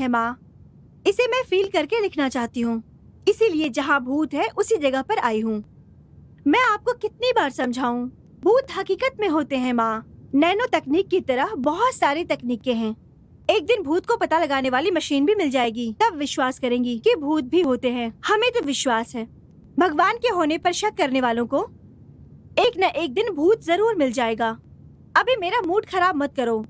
है माँ, इसे मैं फील करके लिखना चाहती हूँ, इसीलिए जहाँ भूत है उसी जगह पर आई हूँ। मैं आपको कितनी बार समझाऊं, भूत हकीकत में होते हैं माँ। नैनो तकनीक की तरह बहुत सारी तकनीकें हैं। एक दिन भूत को पता लगाने वाली मशीन भी मिल जाएगी, तब विश्वास करेंगी कि भूत भी होते हैं। हमें तो विश्वास है, भगवान के होने पर शक करने वालों को एक न एक दिन भूत जरूर मिल जाएगा। अभी मेरा मूड खराब मत करो।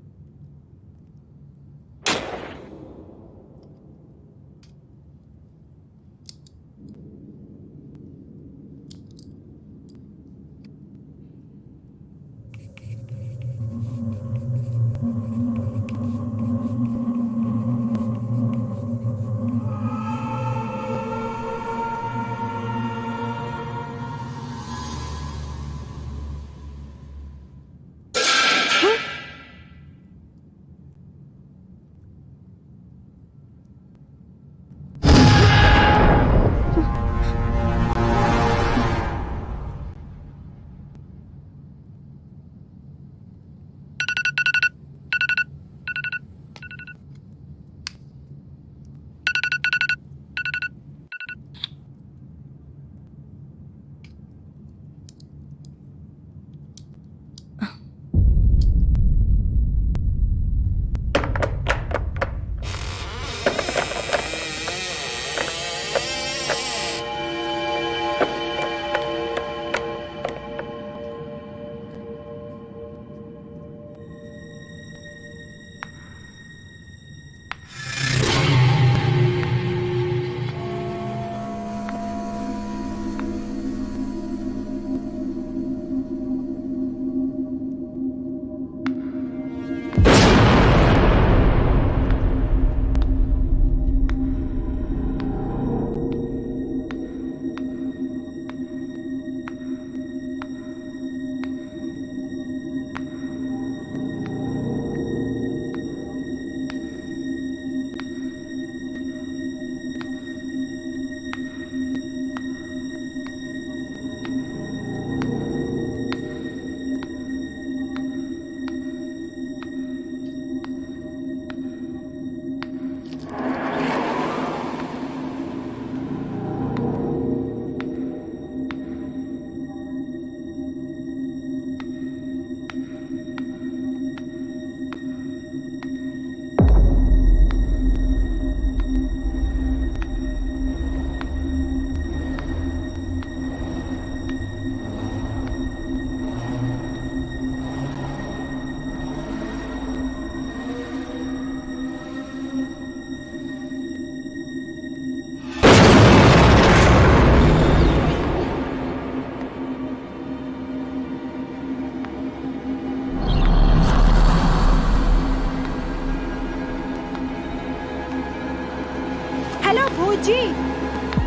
हेलो भूत जी,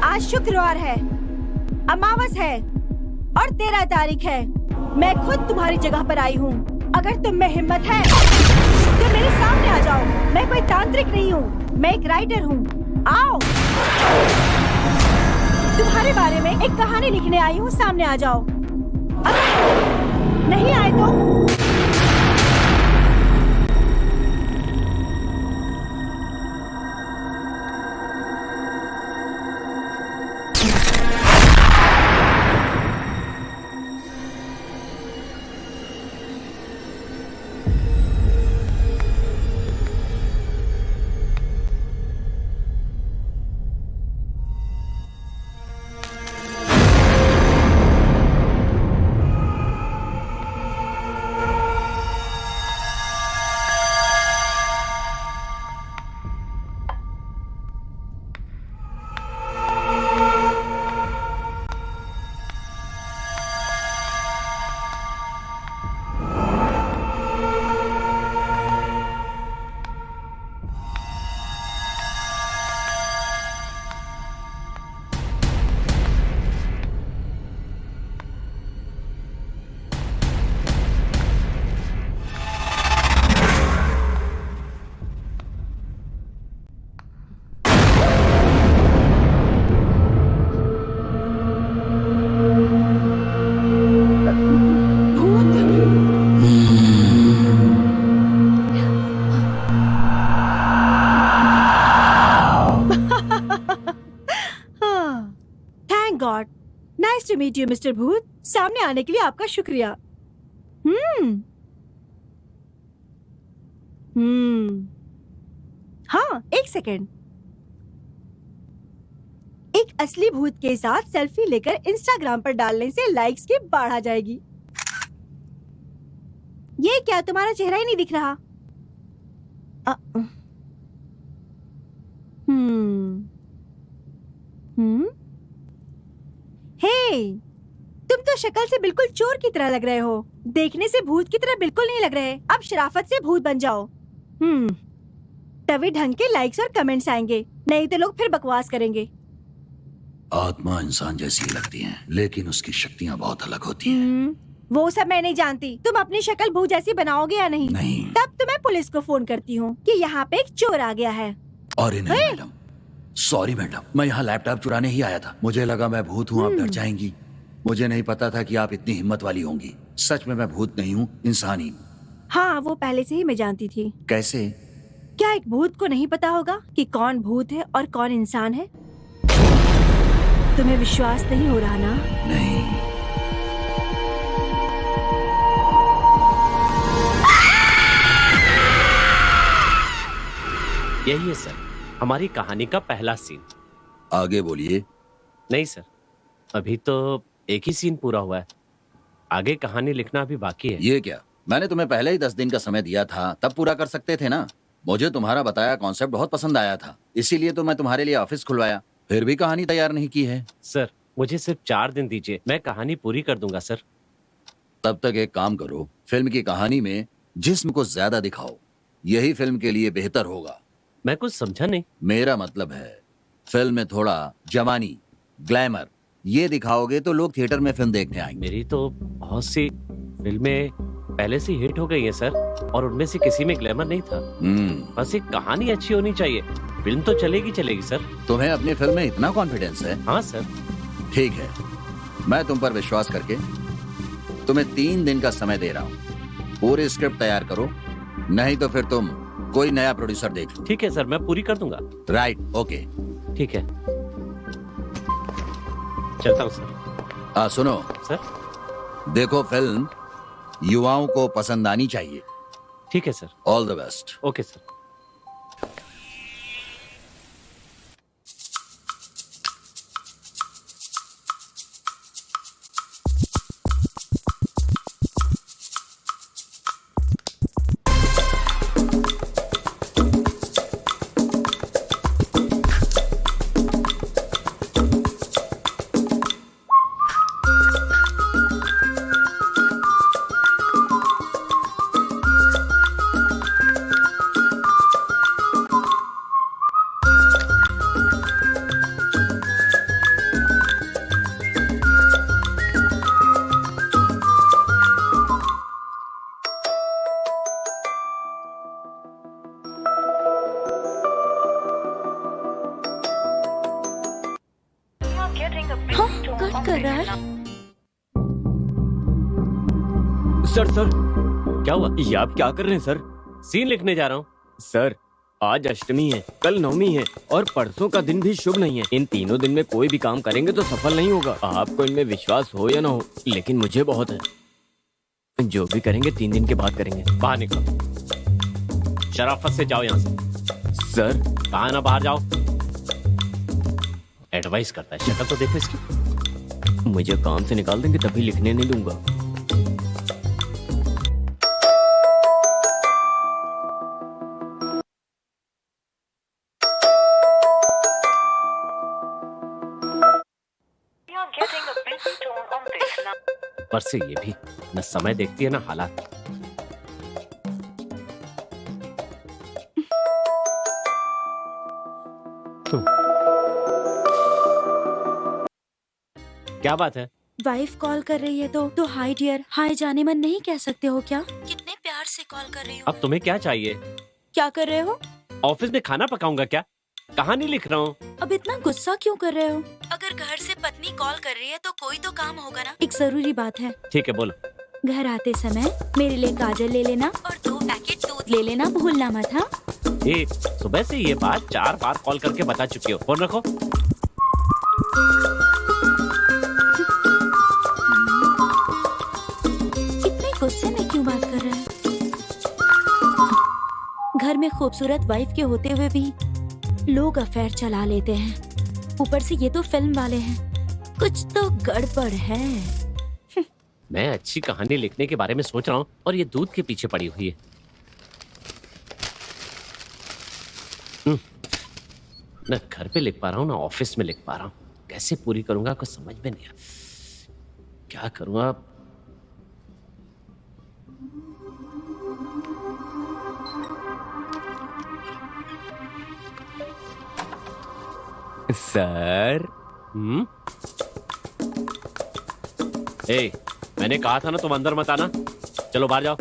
आज शुक्रवार है, अमावस है और 13 तारीख है। मैं खुद तुम्हारी जगह पर आई हूँ। अगर तुम में हिम्मत है तो मेरे सामने आ जाओ। मैं कोई तांत्रिक नहीं हूँ, मैं एक राइटर हूँ। आओ, तुम्हारे बारे में एक कहानी लिखने आई हूँ, सामने आ जाओ। अगर नहीं आए तो nice to meet you mister भूत। सामने आने के लिए आपका शुक्रिया। हाँ, एक सेकेंड। एक असली भूत के साथ सेल्फी लेकर इंस्टाग्राम पर डालने से लाइक्स की बाढ़ आ जाएगी। ये क्या, तुम्हारा चेहरा ही नहीं दिख रहा? हे, तुम तो शक्ल से बिल्कुल चोर की तरह लग रहे हो। देखने से भूत की तरह बिल्कुल नहीं लग रहे। अब शराफत से भूत बन जाओ। तभी ढंग के लाइक्स और कमेंट्स आएंगे, नहीं तो लोग फिर बकवास करेंगे। आत्मा इंसान जैसी लगती है, लेकिन उसकी शक्तियाँ बहुत अलग होती हैं। वो सब मैं नहीं जानती। तुम अपनी शक्ल भूत जैसी बनाओगे या नहीं? नहीं। तब तो मैं पुलिस को फोन करती हूँ कि यहाँ पे एक चोर आ गया है। अरे नहीं मैडम, सॉरी मैडम, मैं यहाँ लैपटॉप चुराने ही आया था। मुझे लगा मैं भूत हूँ, आप डर जाएंगी। मुझे नहीं पता था कि आप इतनी हिम्मत वाली होंगी। सच में मैं भूत नहीं हूँ, इंसान ही। हाँ, वो पहले से ही मैं जानती थी। कैसे? क्या एक भूत को नहीं पता होगा कि कौन भूत है और कौन इंसान है? तुम्हें विश्वास नहीं हो रहा ना? नहीं। यही है सर, हमारी कहानी का पहला सीन। आगे बोलिए। नहीं सर, अभी तो एक ही सीन पूरा हुआ है। आगे कहानी लिखना अभी बाकी है। ये क्या, मैंने तुम्हें पहले ही 10 दिन का समय दिया था, तब पूरा कर सकते थे ना। मुझे तुम्हारा बताया कॉन्सेप्ट बहुत पसंद आया था, इसीलिए तो मैं तुम्हारे लिए ऑफिस खुलवाया। फिर भी कहानी तैयार नहीं की है। सर, मुझे सिर्फ 4 दिन दीजिए, मैं कहानी पूरी कर दूंगा सर। तब तक एक काम करो, फिल्म की कहानी में जिस्म को ज्यादा दिखाओ, यही फिल्म के लिए बेहतर होगा। मैं कुछ समझा नहीं। मेरा मतलब है, फिल्म में थोड़ा जवानी, ग्लैमर ये दिखाओगे तो लोग थिएटर में फिल्म देखने आएंगे। मेरी तो बहुत सी फिल्में पहले से हिट हो गई है सर, और उनमें से किसी में ग्लैमर नहीं था। बस एक कहानी अच्छी होनी चाहिए, फिल्म तो चलेगी चलेगी सर। तुम्हें अपनी फिल्म में इतना कॉन्फिडेंस है? हाँ सर। ठीक है, मैं तुम पर विश्वास करके तुम्हें 3 दिन का समय दे रहा हूँ। पूरी स्क्रिप्ट तैयार करो, नहीं तो फिर तुम कोई नया प्रोड्यूसर देख लो। ठीक है सर, मैं पूरी कर दूंगा। Right, okay. ठीक है, चलता हूँ सर। सुनो सर। देखो, फिल्म युवाओं को पसंद आनी चाहिए। ठीक है sir. All the best. Okay sir. Cut कर रहा है। सर क्या हुआ? ये आप क्या कर रहे हैं सर? सीन लिखने जा रहा हूँ। सर, आज अष्टमी है, कल नवमी है और परसों का दिन भी शुभ नहीं है। इन तीनों दिन में कोई भी काम करेंगे तो सफल नहीं होगा। आपको इनमें विश्वास हो या ना हो, लेकिन मुझे बहुत है। जो भी करेंगे 3 दिन के बाद करेंगे। बाहर निकलो, शराफत से जाओ यहाँ से। सर, कहा ना बाहर जाओ। एडवाइस करता है, शक्ल तो देखो इसकी। मुझे काम से निकाल देंगे तभी लिखने नहीं दूंगा। ऊपर से ये भी न समय देखती है ना हालात। क्या बात है? वाइफ कॉल कर रही है तो हाय डियर, हाय जाने मन नहीं कह सकते हो क्या? कितने प्यार से कॉल कर रही हो। अब तुम्हें क्या चाहिए? क्या कर रहे हो? ऑफिस में खाना पकाऊंगा क्या? कहानी लिख रहा हूँ। अब इतना गुस्सा क्यों कर रहे हो? अगर घर से पत्नी कॉल कर रही है तो कोई तो काम होगा ना। एक जरूरी बात है। ठीक है, बोलो। घर आते समय मेरे लिए गाजर ले लेना और 2 पैकेट दूध ले लेना, भूलना मत। हाँ, सुबह से ये बात 4 बार कॉल करके बता चुकी हो। फोन रखो। खूबसूरत वाइफ के होते हुए भी लोग अफेयर चला लेते हैं। ऊपर से ये तो फिल्म वाले हैं, कुछ तो गड़बड़ है। मैं अच्छी कहानी लिखने के बारे में सोच रहा हूँ और ये दूध के पीछे पड़ी हुई है। ना घर पे लिख पा रहा हूँ ना ऑफिस में लिख पा रहा हूँ। कैसे पूरी करूंगा कुछ समझ में नहीं आ। क्या करूंगा? सर। ए, मैंने कहा था ना तुम अंदर मत आना। चलो बाहर जाओ।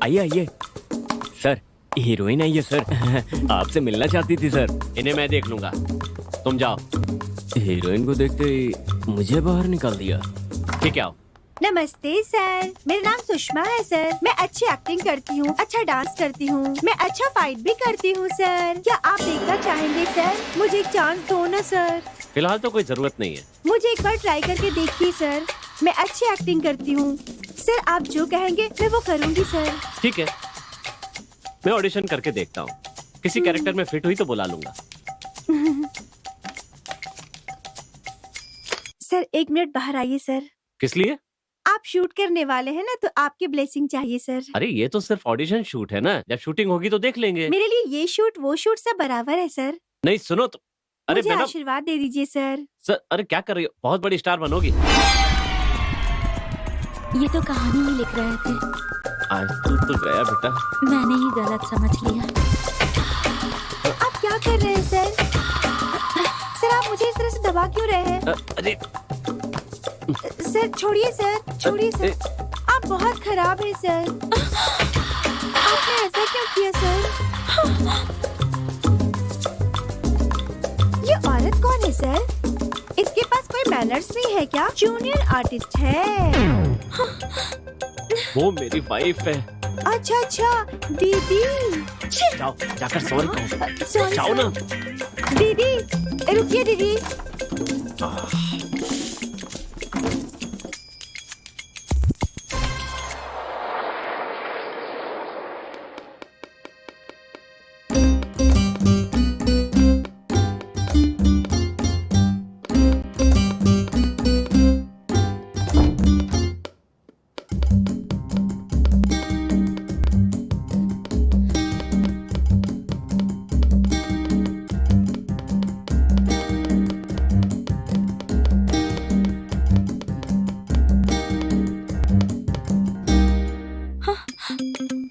आइए आइए। सर हीरोइन आई है सर, आपसे मिलना चाहती थी सर। इन्हें मैं देख लूंगा, तुम जाओ। हीरोइन को देखते ही मुझे बाहर निकाल दिया। ठीक है आओ। नमस्ते सर, मेरा नाम सुषमा है सर। मैं अच्छी एक्टिंग करती हूँ, अच्छा डांस करती हूँ, मैं अच्छा फाइट भी करती हूँ सर। क्या आप देखना चाहेंगे सर? मुझे एक चांस दो ना सर। फिलहाल तो कोई जरूरत नहीं है। मुझे एक बार ट्राई करके देखिए सर, मैं अच्छी एक्टिंग करती हूँ सर। आप जो कहेंगे मैं वो करूँगी सर। ठीक है, मैं ऑडिशन करके देखता हूँ। किसी कैरेक्टर में फिट हुई तो बुला लूंगा। सर 1 मिनट बाहर आइए सर। किस लिए? आप शूट करने वाले हैं ना, तो आपकी ब्लेसिंग चाहिए सर। अरे ये तो सिर्फ ऑडिशन शूट है ना, जब शूटिंग होगी तो देख लेंगे। मेरे लिए ये शूट वो शूट सब बराबर है सर। नहीं सुनो तो। अरे मुझे मैडम, आशीर्वाद दे दीजिए सर। सर अरे क्या कर रही हो? बहुत बड़ी स्टार बनोगी। ये तो कहानी ही लिख रहे थे, आज तो गया बेटा। मैंने ही गलत समझ लिया। आप क्या कर रहे हैं सर? सर आप मुझे इस तरह से दबा क्यों रहे हैं? अरे सर छोड़िए सर, छोड़िए सर। आप बहुत खराब हैं सर। आपने ऐसा क्यों किया सर? ये औरत कौन है सर? इसके पास कोई मैनर्स नहीं है क्या? जूनियर आर्टिस्ट है। वो मेरी वाइफ है। अच्छा अच्छा, दीदी। जाओ जाकर सॉरी कहो। सॉरी जाओ ना। दीदी, रुकिए दीदी।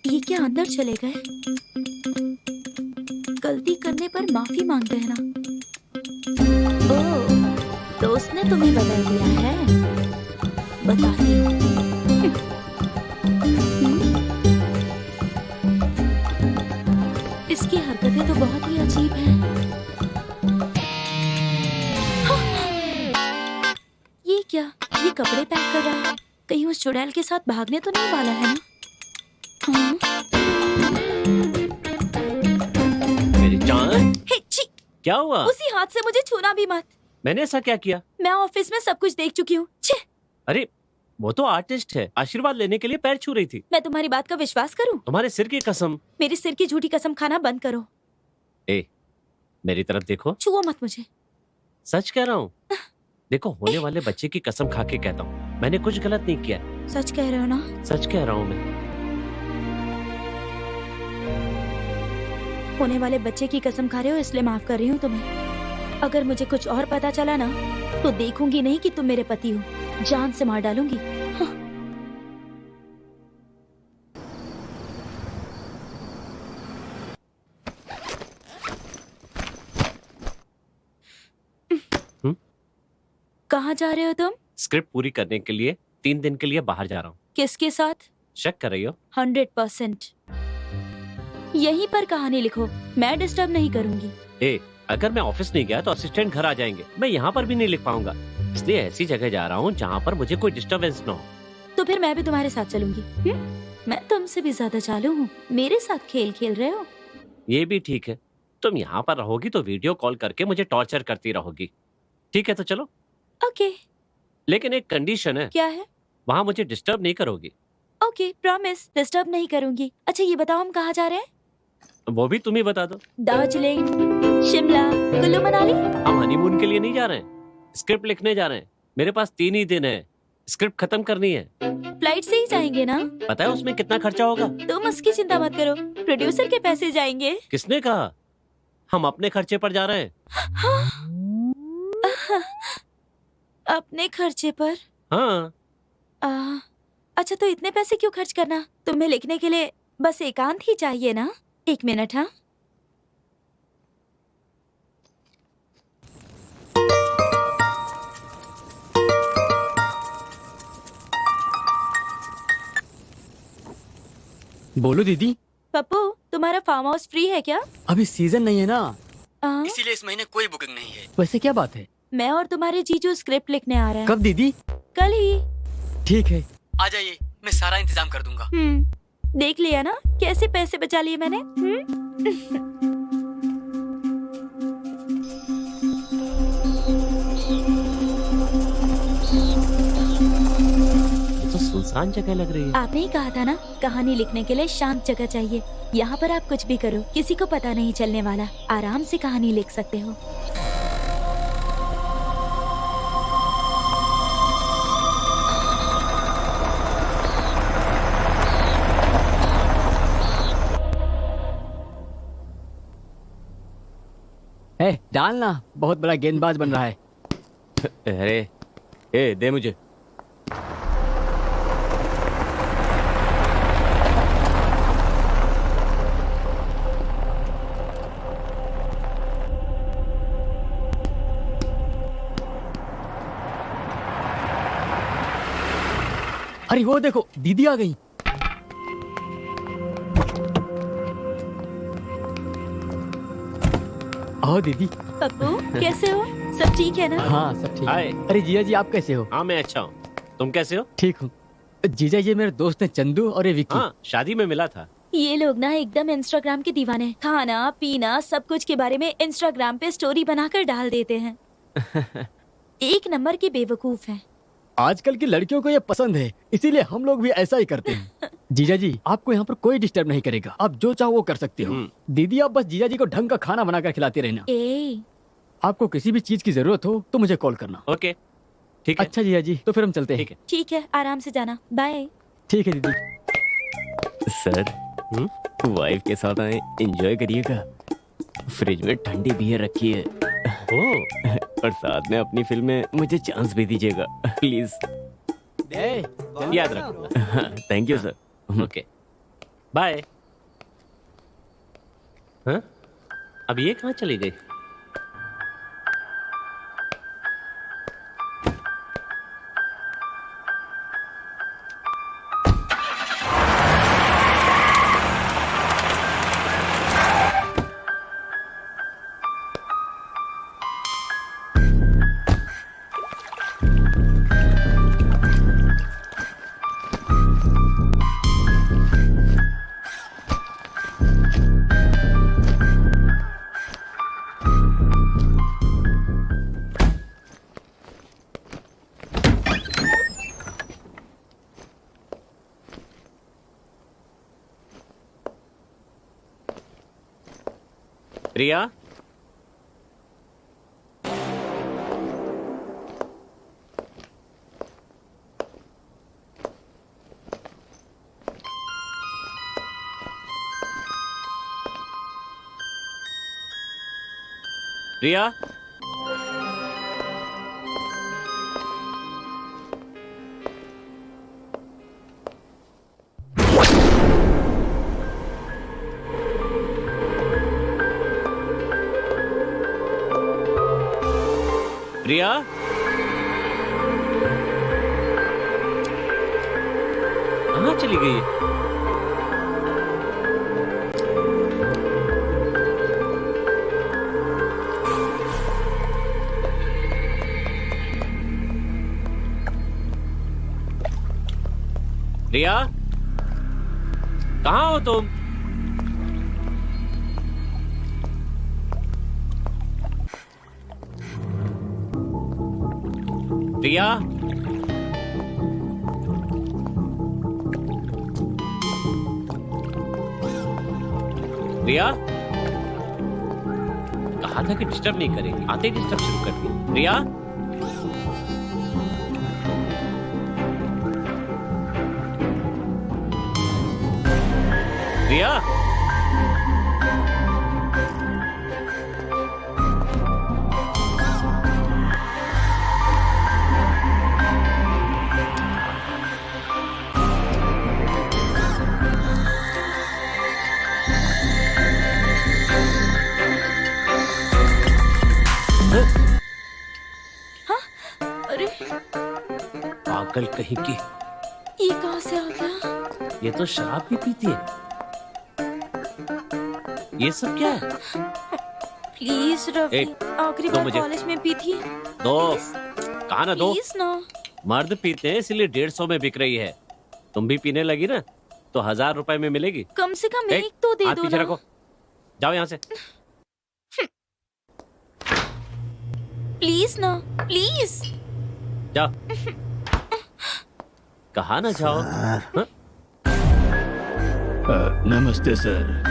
ये क्या अंदर चले गए? गलती करने पर माफी मांगते हैं ना? ओह, दोस्त ने तुम्हें बदल दिया है। बताती हूँ। इसकी हरकतें तो बहुत ही अजीब हैं। ये क्या? ये कपड़े पैक कर रहा है। कहीं उस चुड़ैल के साथ भागने तो नहीं वाला है ना? मेरी जान। हे, छी! क्या हुआ? उसी हाथ से मुझे छूना भी मत। मैंने ऐसा क्या किया? मैं ऑफिस में सब कुछ देख चुकी हूँ। छे! अरे वो तो आर्टिस्ट है, आशीर्वाद लेने के लिए पैर छू रही थी। मैं तुम्हारी बात का विश्वास करूं? तुम्हारे सिर की कसम। मेरी सिर की झूठी कसम खाना बंद करो। ए, मेरी तरफ देखो। छुओ मत मुझे। सच कह रहा हूँ। देखो होने वाले बच्चे की कसम खा के कहता हूँ, मैंने कुछ गलत नहीं किया। सच कह रहे हो ना? सच कह रहा हूँ मैं। होने वाले बच्चे की कसम खा रहे हो, इसलिए माफ कर रही हूँ तुम्हें। अगर मुझे कुछ और पता चला ना, तो देखूंगी नहीं कि तुम मेरे पति हो, जान से मार डालूंगी। हाँ। कहाँ जा रहे हो तुम? स्क्रिप्ट पूरी करने के लिए 3 दिन के लिए बाहर जा रहा हूँ। किसके साथ? शक कर रही हो? 100%। यहीं पर कहानी लिखो, मैं डिस्टर्ब नहीं करूंगी। ए, अगर मैं ऑफिस नहीं गया तो असिस्टेंट घर आ जाएंगे, मैं यहाँ पर भी नहीं लिख पाऊंगा। इसलिए ऐसी जगह जा रहा हूँ जहाँ पर मुझे कोई डिस्टर्बेंस ना हो। तो फिर मैं भी तुम्हारे साथ चलूंगी। मैं तुमसे भी ज्यादा चालू हूँ, मेरे साथ खेल खेल रहे हो। ये भी ठीक है, तुम यहाँ पर रहोगी तो वीडियो कॉल करके मुझे टॉर्चर करती रहोगी। ठीक है तो चलो। ओके। लेकिन एक कंडीशन है। क्या है? वहाँ मुझे डिस्टर्ब नहीं करोगी। ओके, प्रॉमिस, डिस्टर्ब नहीं करूंगी। अच्छा ये बताओ हम कहाँ जा रहे हैं? वो भी तुम ही बता दो। दार्जिलिंग, शिमला, कुल्लू मनाली। हम हनीमून के लिए नहीं जा रहे हैं, स्क्रिप्ट लिखने जा रहे हैं। मेरे पास 3 ही दिन है, स्क्रिप्ट खत्म करनी है। फ्लाइट से ही जाएंगे ना? पता है उसमें कितना खर्चा होगा? तुम उसकी चिंता मत करो, प्रोड्यूसर के पैसे जाएंगे। किसने कहा? हम अपने खर्चे पर जा रहे हैं। अपने खर्चे पर? हाँ। अच्छा, तो इतने पैसे क्यों खर्च करना? तुम्हें लिखने के लिए बस एकांत ही चाहिए ना? 1 मिनट। हाँ, बोलो दीदी। पप्पू, तुम्हारा फार्म हाउस फ्री है क्या? अभी सीजन नहीं है ना, आ, इसीलिए इस महीने कोई बुकिंग नहीं है। वैसे क्या बात है? मैं और तुम्हारे जीजू स्क्रिप्ट लिखने आ रहे हैं। कब दीदी? कल ही। ठीक है, आ जाइए, मैं सारा इंतजाम कर दूंगा। देख लिया ना कैसे पैसे बचा लिए मैंने। ये तो सुनसान जगह लग रही है। आपने ही कहा था ना, कहानी लिखने के लिए शांत जगह चाहिए। यहाँ पर आप कुछ भी करो, किसी को पता नहीं चलने वाला। आराम से कहानी लिख सकते हो। डालना, बहुत बड़ा गेंदबाज बन रहा है। अरे ए, दे मुझे। अरे वो देखो, दीदी आ गई। आओ दीदी। पप्पू, कैसे हो? सब ठीक है ना? हाँ सब ठीक हाय। है। अरे जीजा जी, आप कैसे हो? हाँ, मैं अच्छा हूँ। तुम कैसे हो? ठीक हूँ। जीजा जी मेरे दोस्त हैं चंदू और ये विक्की। हाँ, शादी में मिला था। ये लोग ना एकदम इंस्टाग्राम के दीवाने हैं। खाना पीना सब कुछ के बारे में इंस्टाग्राम पे स्टोरी बनाकर डाल देते हैं। एक नंबर के बेवकूफ हैं। आजकल की लड़कियों को ये पसंद है, इसीलिए हम लोग भी ऐसा ही करते हैं। जीजा जी, आपको यहाँ पर कोई डिस्टर्ब नहीं करेगा, आप जो चाहो वो कर सकते हो। दीदी, आप बस जीजा जी को ढंग का खाना बनाकर खिलाते रहना। आपको किसी भी चीज की जरूरत हो तो मुझे कॉल करना। ओके, ठीक है। अच्छा जीजा जी, तो फिर हम चलते हैं। ठीक है। ठीक है, आराम से जाना। बाय। ठीक है दीदी। सर, वाइफ के साथ आए, एंजॉय करिएगा। फ्रिज में ठंडी बियर रखी है। ओह, और साथ में अपनी फिल्म में मुझे चांस भी दीजिएगा प्लीज। याद रखो। Thank you sir. Okay, bye. हाँ, अब ये कहाँ चली गई? प्रिया, प्रिया, प्रिया, कहाँ चली गई है? प्रिया, कहाँ हो तुम? प्रिया, रिया, कहा था कि डिस्टर्ब नहीं करेगी, आते ही डिस्टर्ब शुरू कर दिया। रिया, रिया, अरे पागल कहीं की, ये कहाँ से आ गया? ये तो शराब भी पीती है। ये सब क्या है? प्लीज रवि, एक, आखिरी दो बार मुझे। कॉलेज में पी थी। दो, कहा ना दो। प्लीज ना। मर्द पीते हैं इसलिए 150 में बिक रही है। तुम भी पीने लगी ना तो 1000 रुपए में मिलेगी। कम से कम एक, एक तो दे हाथ दो पीछे ना। रखो, जाओ यहाँ से। प्लीज ना, प्लीज। जाओ, कहा ना जाओ। हाँ? नमस्ते सर।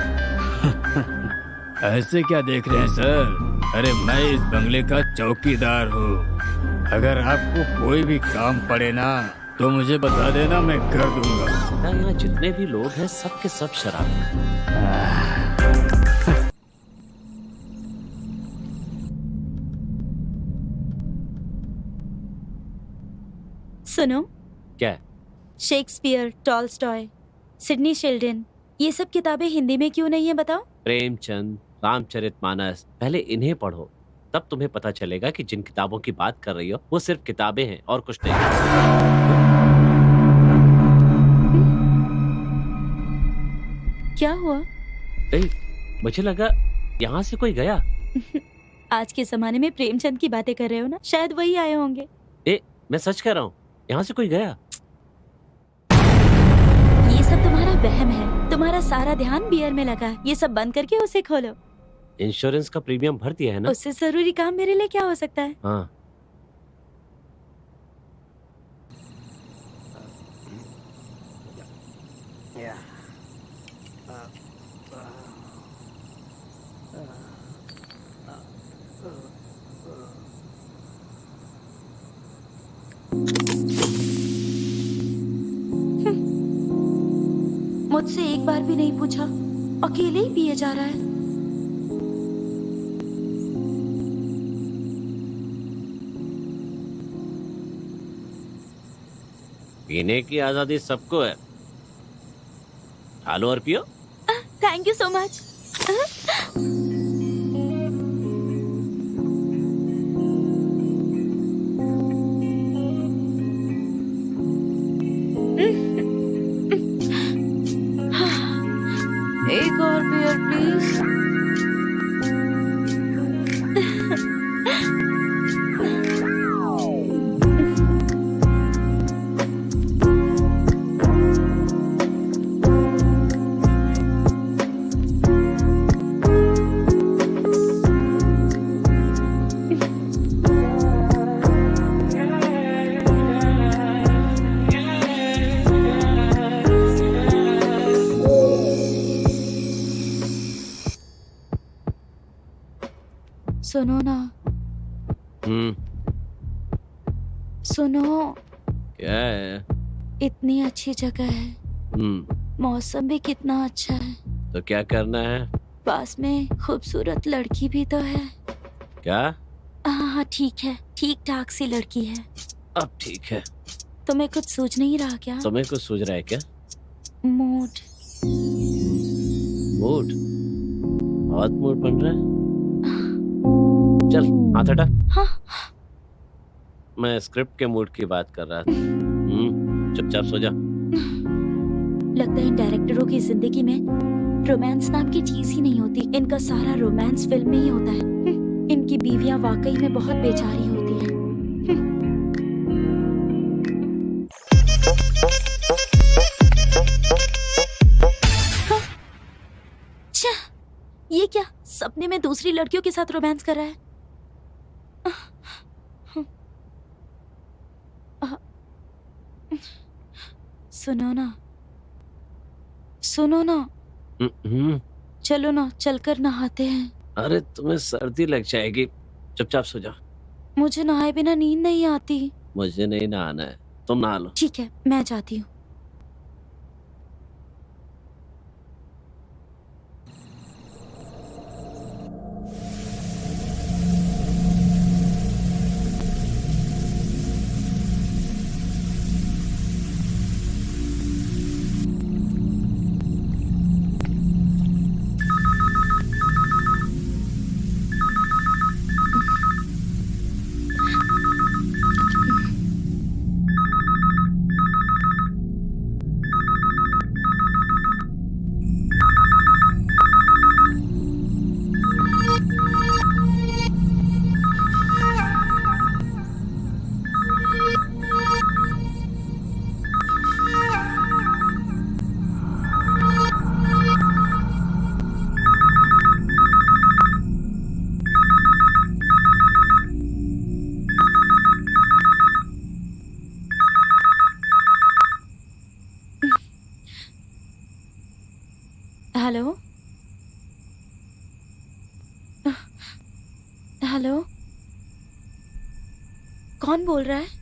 ऐसे क्या देख रहे हैं सर? अरे मैं इस बंगले का चौकीदार हूँ। अगर आपको कोई भी काम पड़े ना तो मुझे बता देना, मैं कर दूंगा। यहाँ जितने भी लोग हैं सब के सब शराबी। सुनो, क्या? शेक्सपियर, टॉल्स्टॉय, सिडनी शेल्डन, ये सब किताबें हिंदी में क्यों नहीं है बताओ? प्रेमचंद, रामचरितमानस, पहले इन्हें पढ़ो, तब तुम्हें पता चलेगा कि जिन किताबों की बात कर रही हो वो सिर्फ किताबें हैं और कुछ नहीं। क्या हुआ? ए, मुझे लगा यहाँ से कोई गया। आज के जमाने में प्रेमचंद की बातें कर रहे हो ना, शायद वही आए होंगे। मैं सच कह रहा हूँ, यहाँ से कोई गया। ये सब तुम्हारा वहम है। तुम्हारा सारा ध्यान बियर में लगा है। ये सब बंद करके उसे खोलो। इंश्योरेंस का प्रीमियम भर दिया है ना? उससे जरूरी काम मेरे लिए क्या हो सकता है? हाँ। मुझसे एक बार भी नहीं पूछा, अकेले ही पिए जा रहा है। पीने की आजादी सबको है, खा लो और पियो। Thank you so much. एक और बियर प्लीज। सुनो ना, सुनो, क्या है? इतनी अच्छी जगह है, मौसम भी कितना अच्छा है, तो क्या करना है? पास में खूबसूरत लड़की भी तो है। क्या? हाँ ठीक है, ठीक ठाक सी लड़की है। अब ठीक है। तुम्हें कुछ सूझ नहीं रहा क्या? तुम्हें कुछ सूझ रहा है क्या? मूड। मूड? बहुत मूड बन रहा है। चल हाथ हटा। हाँ। मैं स्क्रिप्ट के मूड की बात कर रहा था। चुपचाप सो जा। लगता है इन डायरेक्टरों की जिंदगी में रोमांस नाम की चीज ही नहीं होती। इनका सारा रोमांस फिल्म में ही होता है। इनकी बीवियां वाकई में बहुत बेचारी होती हैं। ये क्या, सपने में दूसरी लड़कियों के साथ रोमांस कर रहा है? सुनो ना, सुनो ना। चलो ना, चलकर नहाते हैं। अरे तुम्हें सर्दी लग जाएगी, चुपचाप सो जाओ। मुझे नहाए बिना नींद नहीं आती। मुझे नहीं नहाना है, तुम नहा लो। ठीक है, मैं जाती हूँ। हेलो हेलो, कौन बोल रहा है?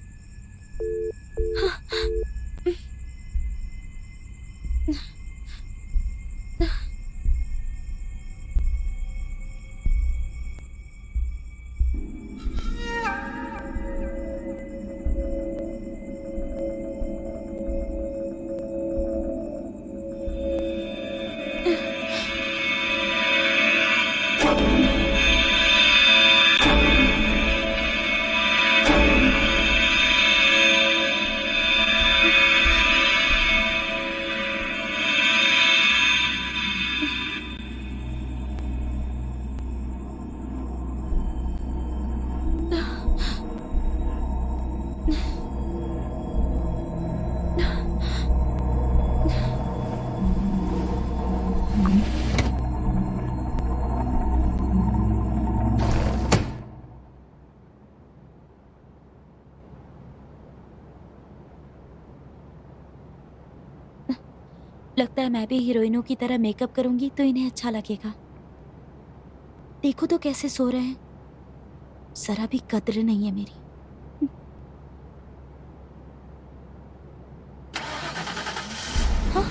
लगता है मैं भी हीरोइनों की तरह मेकअप करूंगी तो इन्हें अच्छा लगेगा। देखो तो कैसे सो रहे हैं, जरा भी कद्र नहीं है मेरी। हाँ?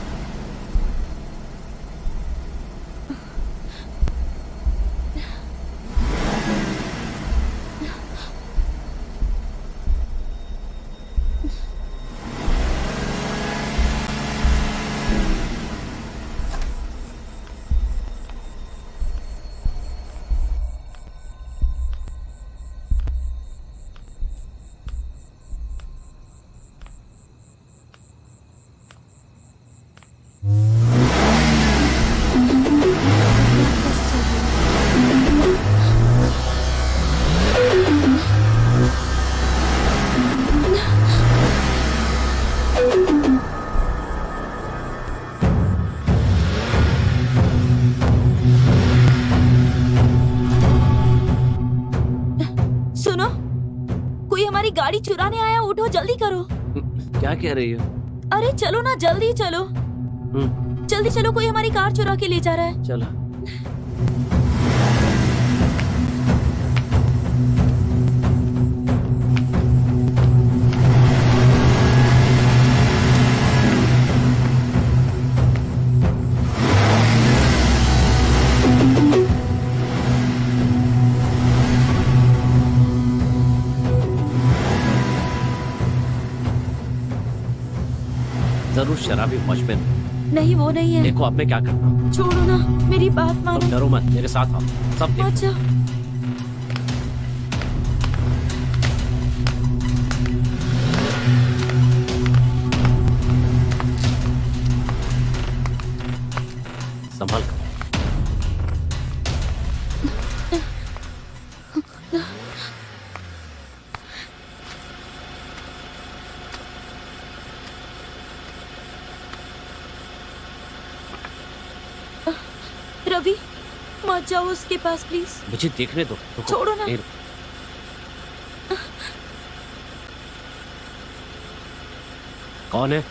सुनो, कोई हमारी गाड़ी चुराने आया, उठो जल्दी करो। क्या कह रही हो? अरे चलो ना, जल्दी चलो, जल्दी चलो, कोई हमारी कार चुरा के ले जा रहा है। चलो। जरूर शराबी वॉचमैन। नहीं, वो नहीं है। देखो अब मैं क्या करता हूँ। छोड़ो ना, मेरी बात मानो। तुम डरो मत, मेरे साथ आओ, सब देखो। अच्छा। संभाल कर। रवि, मत जाओ उसके पास प्लीज। मुझे देखने दो। रुको। छोड़ो ना। कौन है?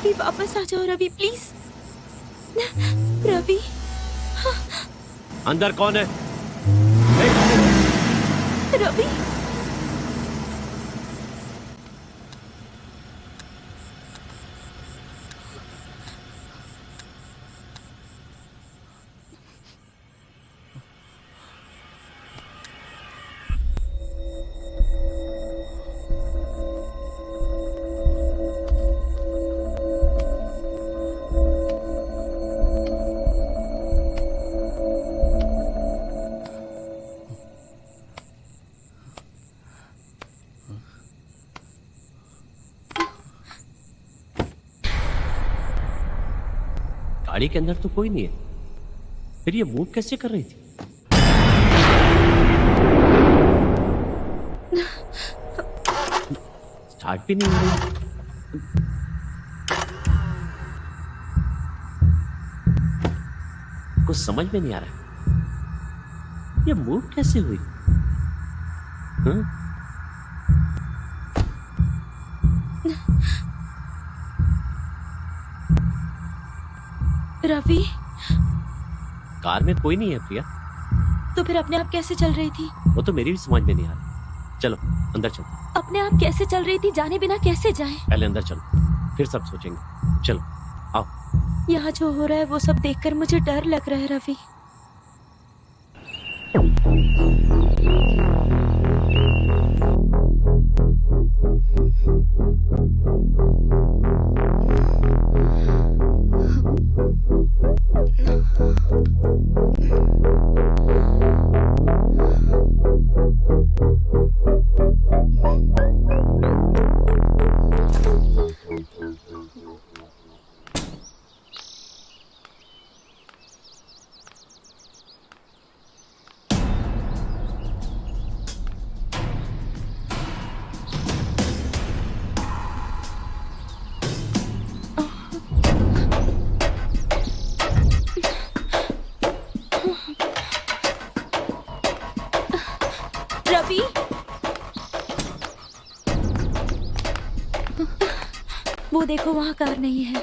रवि वापस आ जाओ रवि प्लीज। रवि अंदर कौन है? रवि गाड़ी के अंदर तो कोई नहीं है, फिर ये मूव कैसे कर रही थी? स्टार्ट भी नहीं हो रही। कुछ समझ में नहीं आ रहा, ये मूव कैसे हुई? हाँ? रवि कार में कोई नहीं है प्रिया। तो फिर अपने आप कैसे चल रही थी? वो तो मेरी भी समझ में नहीं आ रही। चलो अंदर चलते। अपने आप कैसे चल रही थी? जाने बिना कैसे जाएं? पहले अंदर चलो, फिर सब सोचेंगे। चलो आओ। यहाँ जो हो रहा है वो सब देखकर मुझे डर लग रहा है रवि। रवि वो देखो वहाँ कार नहीं है।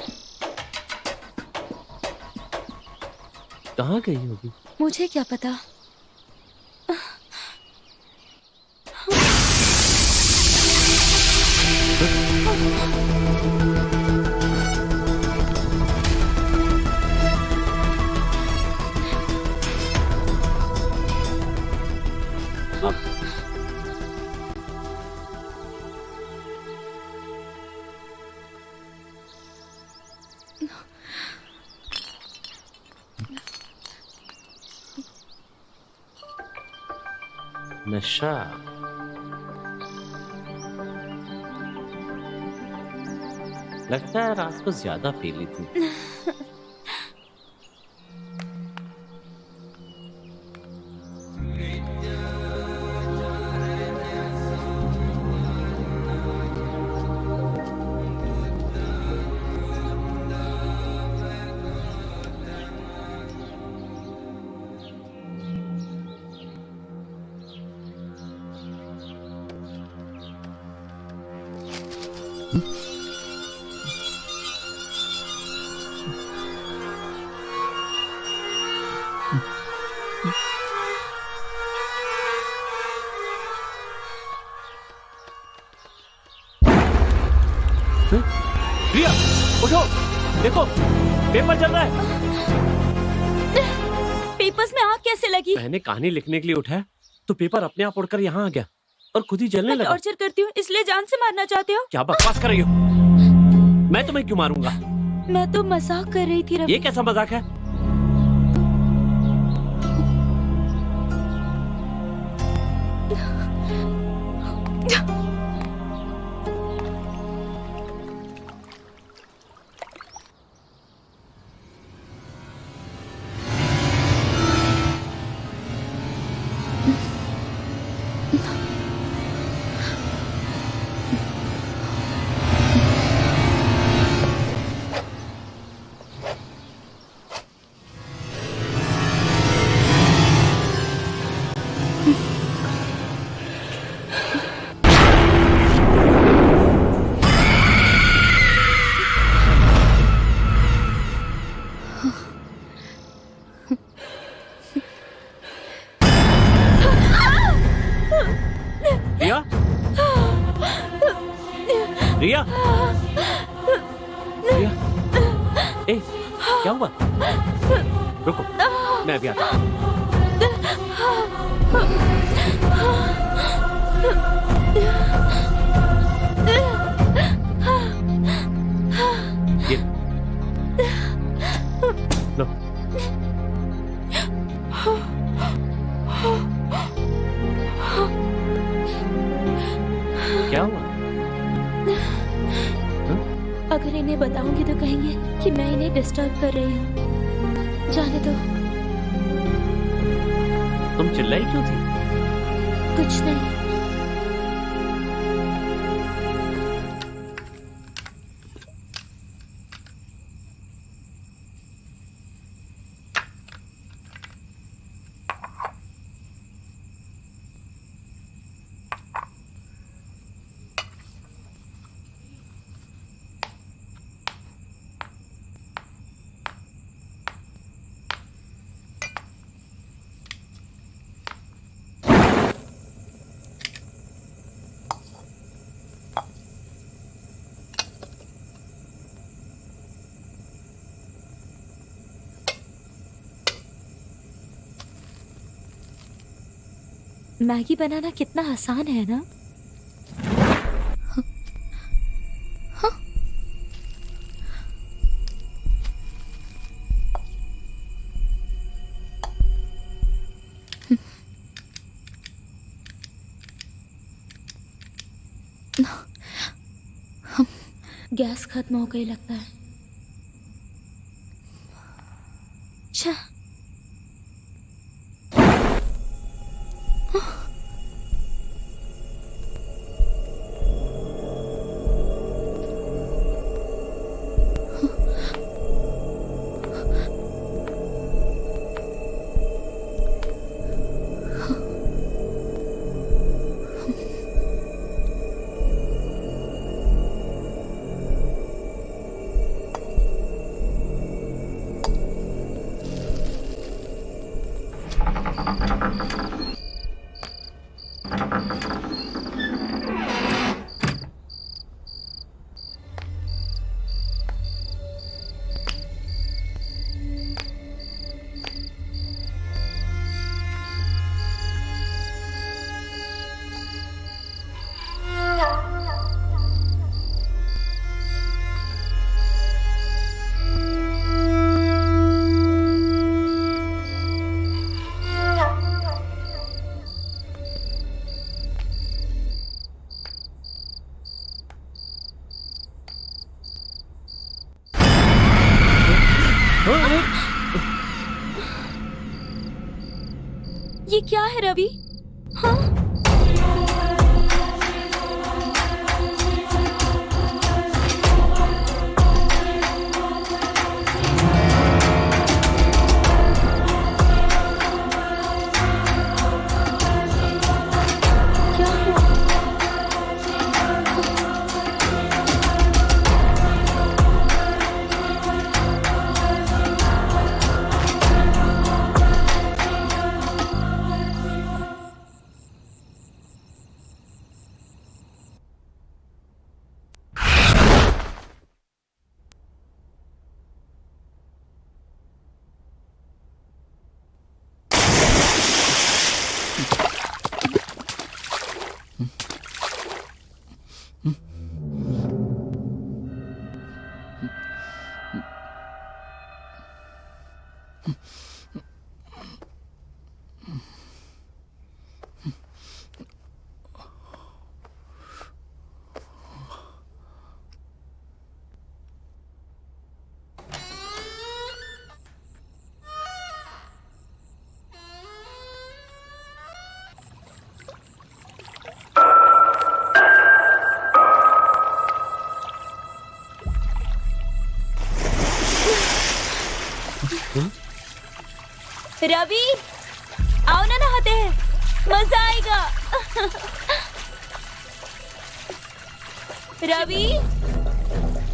कहाँ गई होगी? मुझे क्या पता। नशा। लगता है रात को ज्यादा पी ली थी। प्रिया उठो, देखो पेपर चल रहा है। पेपर्स में आग कैसे लगी? मैंने कहानी लिखने के लिए उठाया तो पेपर अपने आप उड़कर यहाँ आ गया और खुद ही जलने मैं लगा। टॉर्चर करती हूँ इसलिए जान से मारना चाहते हो? क्या बकवास कर रही हो? मैं तुम्हें क्यों मारूंगा? मैं तो मजाक कर रही थी रवि। ये कैसा मजाक है? रिया, रिया, ए, क्या हुआ? रुको, मैं अभी आता हूँ। ये लो। क्या हुआ? अगर इन्हें बताऊंगी तो कहेंगे कि मैं इन्हें डिस्टर्ब कर रही हूँ। जाने दो। तुम चिल्लाई क्यों थी? कुछ नहीं। मैगी बनाना कितना आसान है ना? गैस खत्म हो गई लगता है। अच्छा। ये क्या है रवि? हाँ? क्या हुआ? रवि, आओ ना नहाते हैं, मजा आएगा। रवि,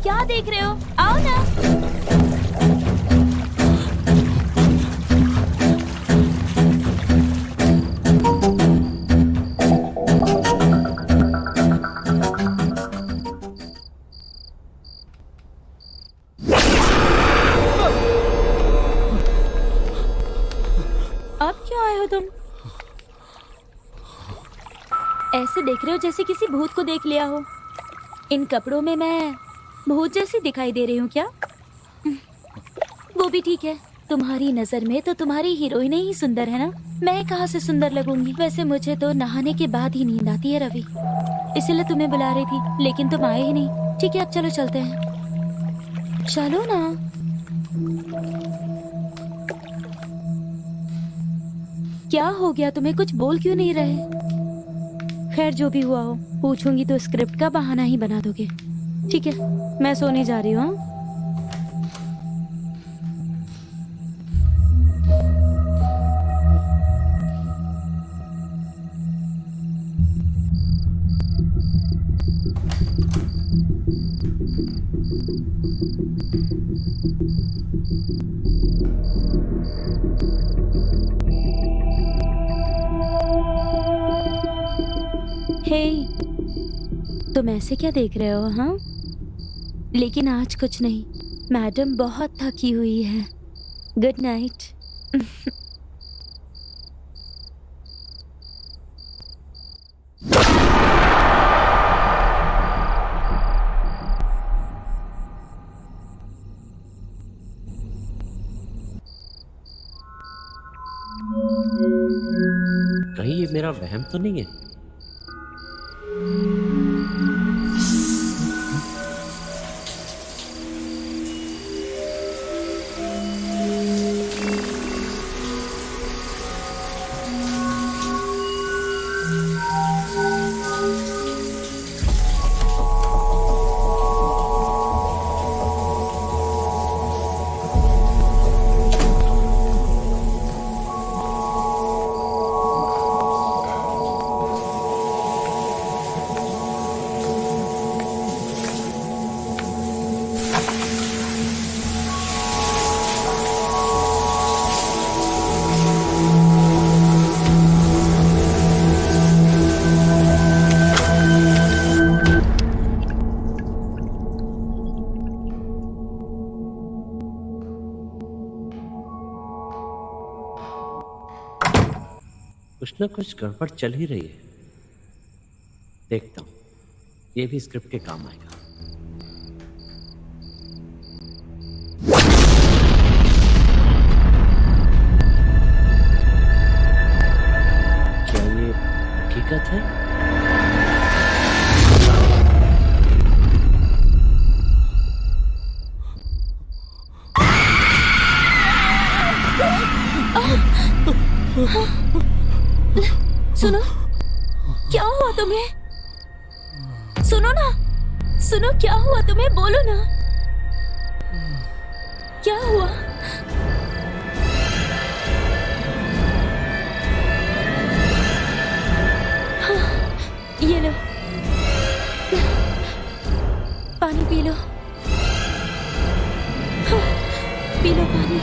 क्या देख रहे हो? आओ ना। ऐसे देख रहे हो जैसे किसी भूत को देख लिया हो। इन कपड़ों में मैं भूत जैसी दिखाई दे रही हूँ क्या? वो भी ठीक है, तुम्हारी नजर में तो तुम्हारी हीरोइन ही सुंदर है ना, मैं कहाँ से सुंदर लगूंगी। वैसे मुझे तो नहाने के बाद ही नींद आती है रवि, इसलिए तुम्हें बुला रही थी, लेकिन तुम आए ही नहीं। ठीक है, अब चलो चलते हैं। चलो ना। क्या हो गया तुम्हें, कुछ बोल क्यों नहीं रहे? खैर जो भी हुआ हो, पूछूंगी तो स्क्रिप्ट का बहाना ही बना दोगे। ठीक है, मैं सोने जा रही हूँ। हे, तुम ऐसे क्या देख रहे हो? हाँ, लेकिन आज कुछ नहीं, मैडम बहुत थकी हुई है। Good night. कहीं ये मेरा वहम तो नहीं है? कुछ ना कुछ गड़बड़ चल ही रही है। देखता हूं, ये भी स्क्रिप्ट के काम आएगा। क्या ये हकीकत है? सुनो, क्या हुआ तुम्हें? सुनो ना, सुनो, क्या हुआ तुम्हें? बोलो ना, क्या हुआ? हाँ, ये लो, पानी पी लो। हाँ, पी लो पानी।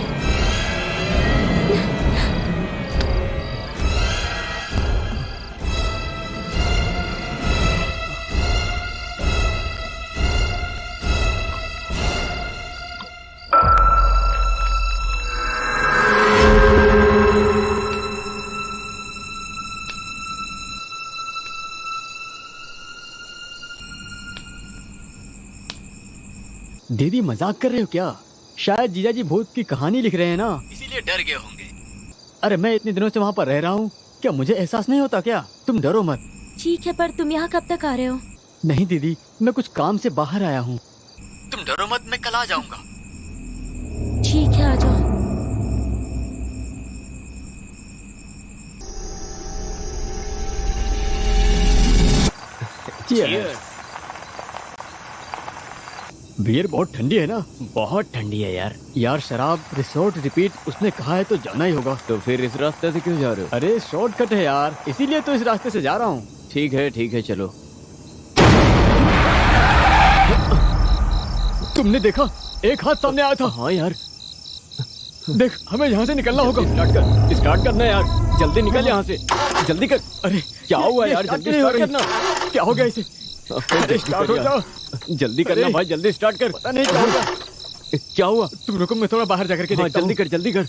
दीदी मजाक कर रहे हो क्या? शायद जीजा जी भूत की कहानी लिख रहे हैं ना, इसीलिए डर गए होंगे। अरे मैं इतने दिनों से वहाँ पर रह रहा हूँ, क्या मुझे एहसास नहीं होता क्या? तुम डरो मत। ठीक है, पर तुम यहाँ कब तक आ रहे हो? नहीं दीदी, मैं कुछ काम से बाहर आया हूँ। तुम डरो मत, मैं कल आ जाऊंगा। ठीक है, आ जाओ। बियर बहुत ठंडी है ना? बहुत ठंडी है यार। यार शराब, रिसोर्ट, रिपीट, उसने कहा है तो जाना ही होगा। तो फिर इस रास्ते से क्यों जा रहे हो? अरे शॉर्टकट है यार, इसीलिए तो इस रास्ते से जा रहा हूँ। ठीक है चलो। तुमने देखा, एक हाथ सामने आया था। हाँ यार, देख, हमें यहाँ से निकलना होगा। स्टार्ट करना यार, जल्दी निकल यहाँ से, जल्दी कर। अरे क्या हुआ यार, जल्दी स्टार्ट करना। क्या हो गया इसे? अरे स्टार्ट हो जाओ, जल्दी करना भाई, जल्दी स्टार्ट कर। पता नहीं क्या होगा। क्या हुआ? तुम रुको, मैं थोड़ा बाहर जाकर के देखता हूँ। जल्दी कर।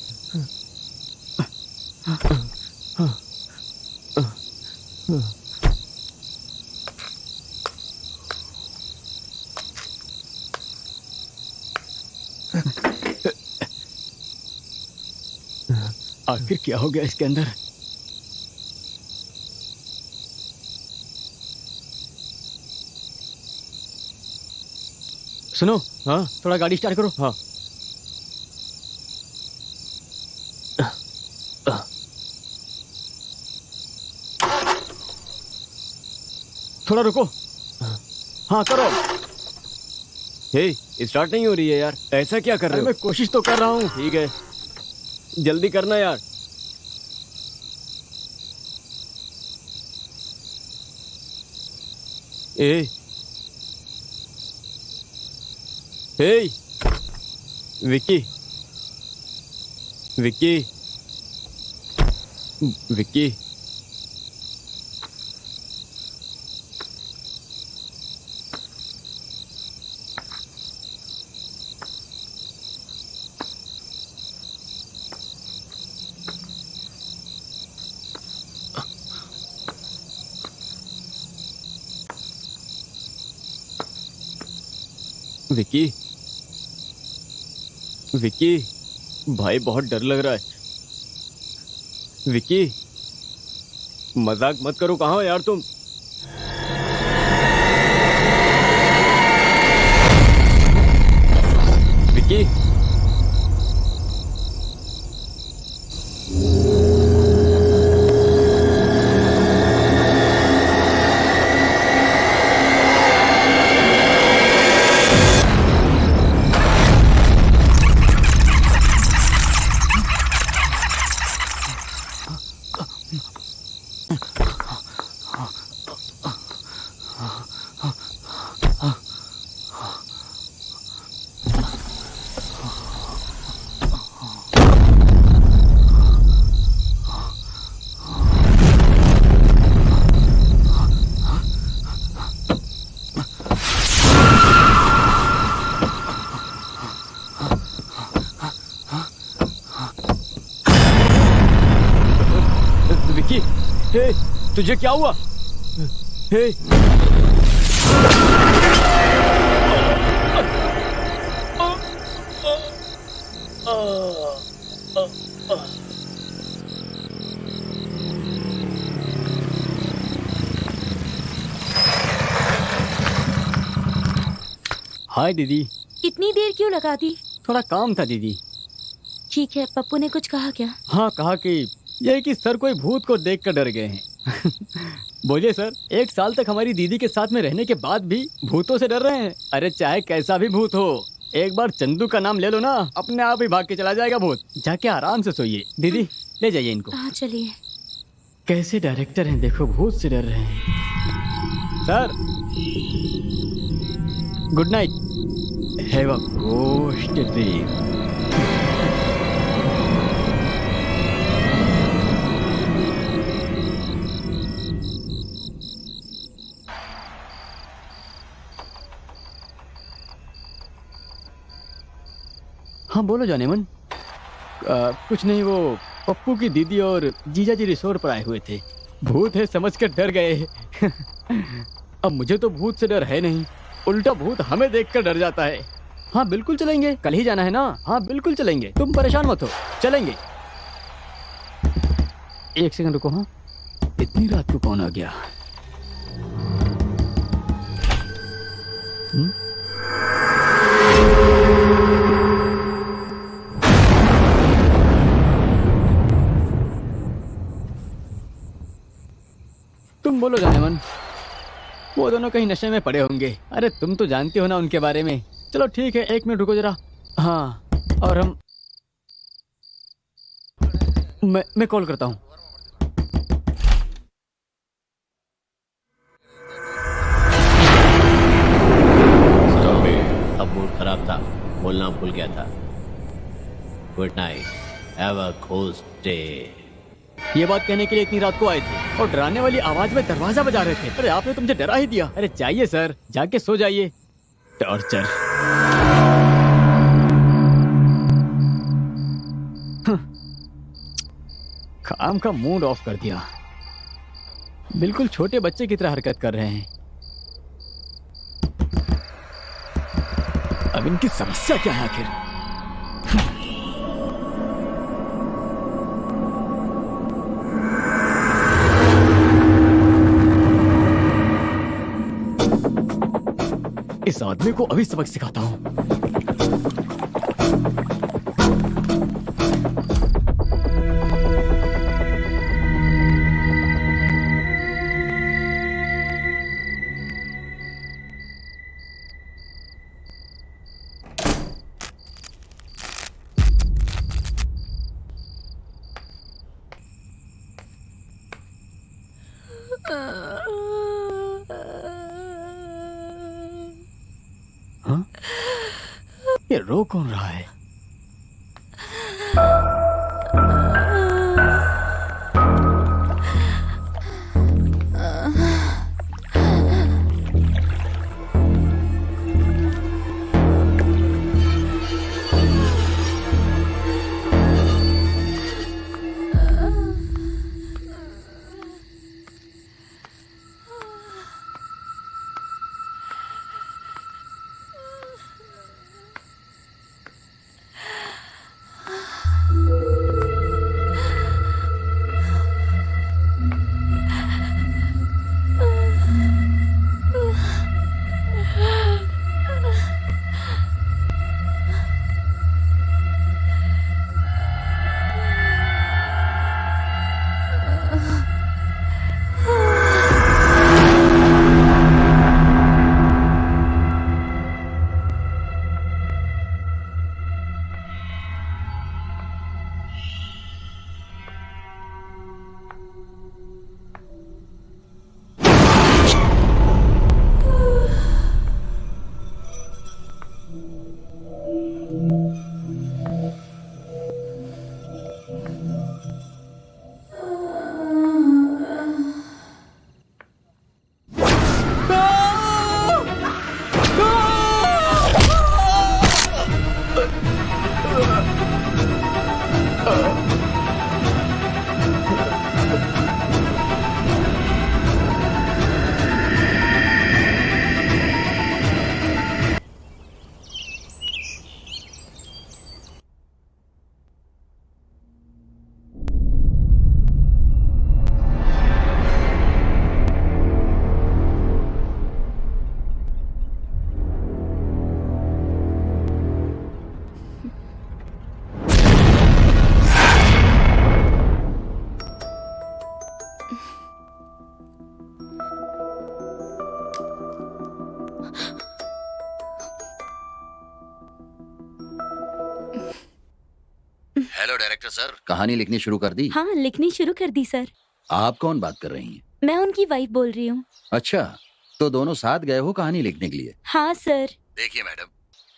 आखिर क्या हो गया इसके अंदर? सुनो, हाँ थोड़ा गाड़ी स्टार्ट करो। हाँ। थोड़ा रुको। हाँ करो। हे, स्टार्ट नहीं हो रही है यार, ऐसा क्या कर अरे रहे हो? मैं कोशिश तो कर रहा हूँ। ठीक है, जल्दी करना यार। ए, हे, विक्की, विक्की, विक्की। विक्की, विक्की, भाई बहुत डर लग रहा है। विक्की, मजाक मत करो, कहाँ हो यार तुम? विक्की, विक्की, हे, तुझे क्या हुआ? हे, हाय दीदी। इतनी देर क्यों लगा दी? थोड़ा काम था दीदी। ठीक है, पप्पू ने कुछ कहा क्या? हाँ, कहा कि यही कि सर कोई भूत को देख कर डर गए हैं। बोलिए सर, 1 साल तक हमारी दीदी के साथ में रहने के बाद भी भूतों से डर रहे हैं? अरे चाहे कैसा भी भूत हो, एक बार चंदू का नाम ले लो ना, अपने आप ही भाग के चला जाएगा भूत। जाके आराम से सोइए। दीदी ले जाइए इनको। हाँ चलिए। कैसे डायरेक्टर हैं देखो, भूत से डर रहे हैं। Sir good night, have a ghost dream. हाँ बोलो जानेमन। कुछ नहीं, वो पप्पू की दीदी और जीजा जी रिसोर्ट पर आए हुए थे। भूत है समझकर डर गए। अब मुझे तो भूत से डर है नहीं, उल्टा भूत हमें देखकर डर जाता है। हाँ बिल्कुल चलेंगे, कल ही जाना है ना। हाँ बिल्कुल चलेंगे, तुम परेशान मत हो, चलेंगे। 1 सेकंड रुको। हाँ, इतनी रात को कौन आ गया? तुम बोलो जानेमन। वो दोनों कहीं नशे में पड़े होंगे। अरे तुम तो जानती हो ना उनके बारे में। चलो ठीक है, 1 मिनट रुको जरा। हाँ, और हम मैं कॉल करता हूँ। अब मूड खराब था, बोलना भूल गया था। Good night, have a ghost day. ये बात कहने के लिए इतनी रात को आए थे और डराने वाली आवाज में दरवाजा बजा रहे थे। अरे आपने तो मुझे डरा ही दिया। अरे जाइए सर, जाके सो जाइए। टॉर्चर। काम का मूड ऑफ कर दिया। बिल्कुल छोटे बच्चे की तरह हरकत कर रहे हैं। अब इनकी समस्या क्या है आखिर? इस आदमी को अभी सबक सिखाता हूँ। हाँ? ये रो कौन रहा है? हेलो डायरेक्टर सर, कहानी लिखनी शुरू कर दी? हाँ, लिखनी शुरू कर दी सर। आप कौन बात कर रही हैं? मैं उनकी वाइफ बोल रही हूँ। अच्छा, तो दोनों साथ गए हो कहानी लिखने के लिए? हाँ सर। देखिए मैडम,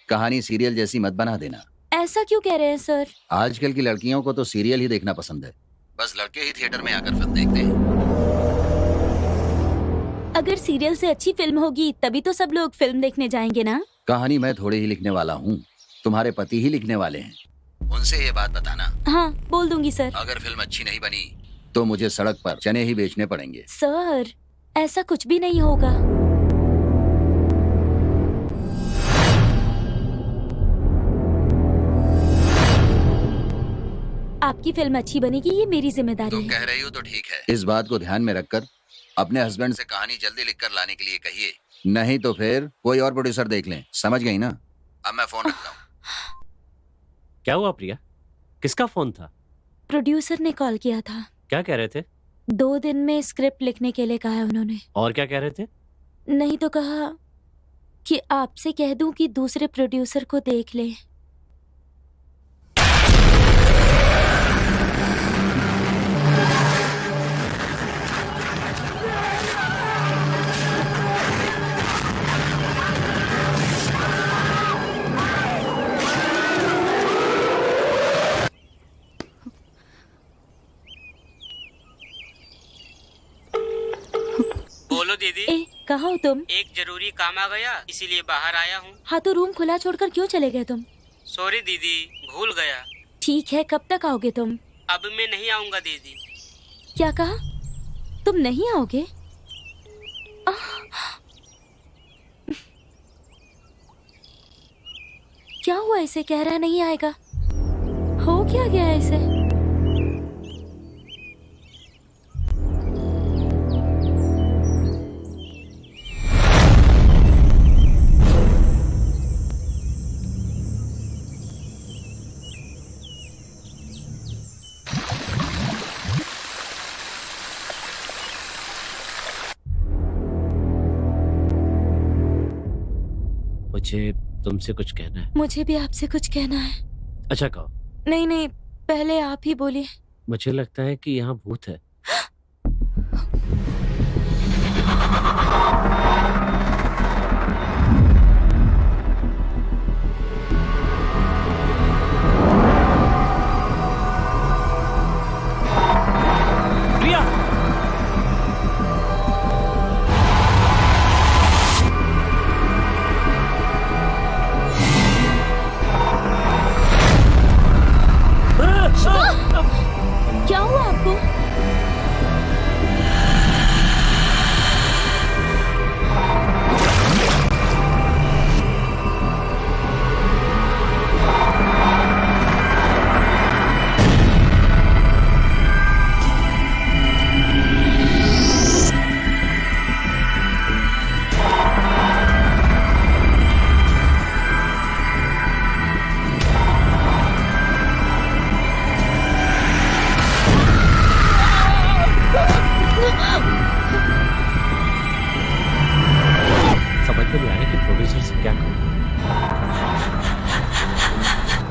कहानी सीरियल जैसी मत बना देना। ऐसा क्यों कह रहे हैं सर? आजकल की लड़कियों को तो सीरियल ही देखना पसंद है। बस लड़के ही थिएटर में आकर फिल्म देखते हैं। अगर सीरियल से अच्छी फिल्म होगी तभी तो सब लोग फिल्म देखने जाएंगे ना। कहानी मैं थोड़ी ही लिखने वाला हूँ, तुम्हारे पति ही लिखने वाले हैं। उनसे ये बात बताना। हाँ, बोल दूंगी सर। अगर फिल्म अच्छी नहीं बनी तो मुझे सड़क पर चने ही बेचने पड़ेंगे। सर, ऐसा कुछ भी नहीं होगा। आपकी फिल्म अच्छी बनेगी ये मेरी जिम्मेदारी तुम है। कह रही हो तो ठीक है। इस बात को ध्यान में रखकर अपने हस्बैंड से कहानी जल्दी लिखकर लाने के लिए कहिए, नहीं तो फिर कोई और प्रोड्यूसर देख लें। समझ गई ना? अब मैं फोन रखता हूँ। क्या हुआ प्रिया? किसका फोन था? प्रोड्यूसर ने कॉल किया था। क्या कह रहे थे? 2 दिन में स्क्रिप्ट लिखने के लिए कहा है उन्होंने। और क्या कह रहे थे? नहीं तो कहा कि आपसे कह दूं कि दूसरे प्रोड्यूसर को देख ले। बोलो दीदी। ए, कहाँ हो तुम? एक जरूरी काम आ गया इसीलिए बाहर आया हूँ। हाँ, तो रूम खुला छोड़कर क्यों चले गए तुम? सॉरी दीदी, भूल गया। ठीक है, कब तक आओगे तुम? अब मैं नहीं आऊँगा दीदी। क्या कहा? तुम नहीं आओगे? क्या हुआ, इसे कह रहा नहीं आएगा? हो क्या गया है इसे? मुझे तुमसे कुछ कहना है। मुझे भी आपसे कुछ कहना है। अच्छा कहो। नहीं नहीं, पहले आप ही बोलिए। मुझे लगता है कि यहाँ भूत है। प्रिया! क्या हुआ आपको? समझ में नहीं आया कि प्रोड्यूसर से क्या कहूं।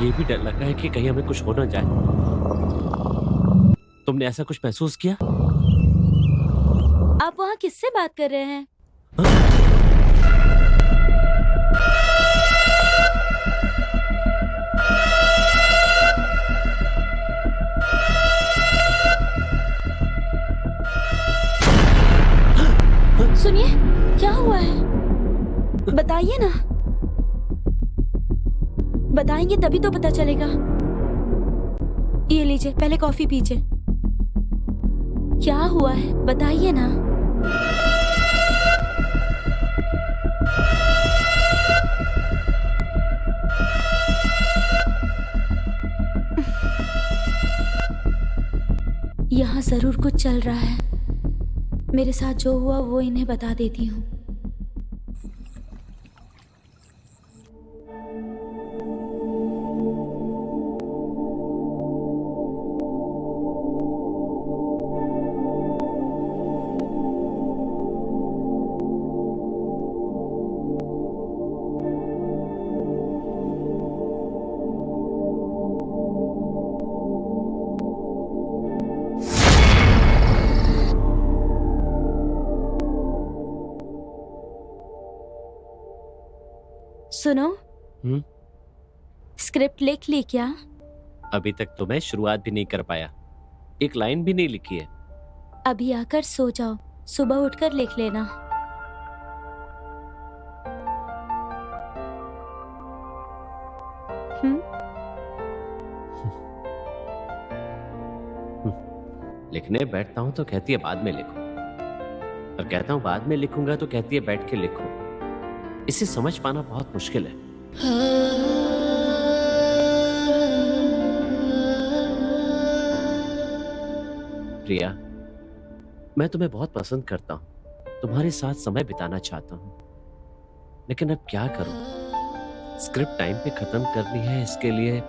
ये भी डर लग रहा है कि कहीं हमें कुछ हो ना जाए। तुमने ऐसा कुछ महसूस किया? आप वहाँ किससे बात कर रहे हैं? सुनिए, क्या हुआ है? बताइए ना। बताएंगे तभी तो पता चलेगा। ये लीजिए, पहले कॉफी पीजिए। क्या हुआ है बताइए ना। यहाँ जरूर कुछ चल रहा है। मेरे साथ जो हुआ वो इन्हें बता देती हूँ। सुनो, स्क्रिप्ट लिख ली क्या? अभी तक तो मैं शुरुआत भी नहीं कर पाया। एक लाइन भी नहीं लिखी है। अभी आकर सो जाओ, सुबह उठकर लिख लेना। लिखने बैठता हूँ तो कहती है बाद में लिखो, और कहता हूँ बाद में लिखूंगा तो कहती है बैठ के लिखो। इसे समझ पाना बहुत मुश्किल है। प्रिया, मैं तुम्हें बहुत पसंद करता हूँ, तुम्हारे साथ समय बिताना चाहता हूँ, लेकिन अब क्या करूं? स्क्रिप्ट टाइम पे खत्म करनी है, इसके लिए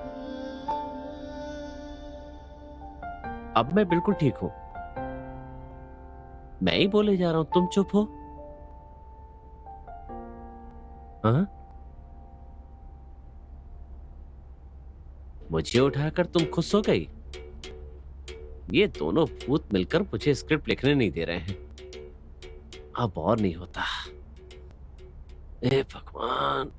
अब मैं बिल्कुल ठीक हूं। मैं ही बोले जा रहा हूं, तुम चुप हो। हाँ? मुझे उठाकर तुम खुश हो गई? ये दोनों भूत मिलकर मुझे स्क्रिप्ट लिखने नहीं दे रहे हैं। अब और नहीं होता। ए भगवान।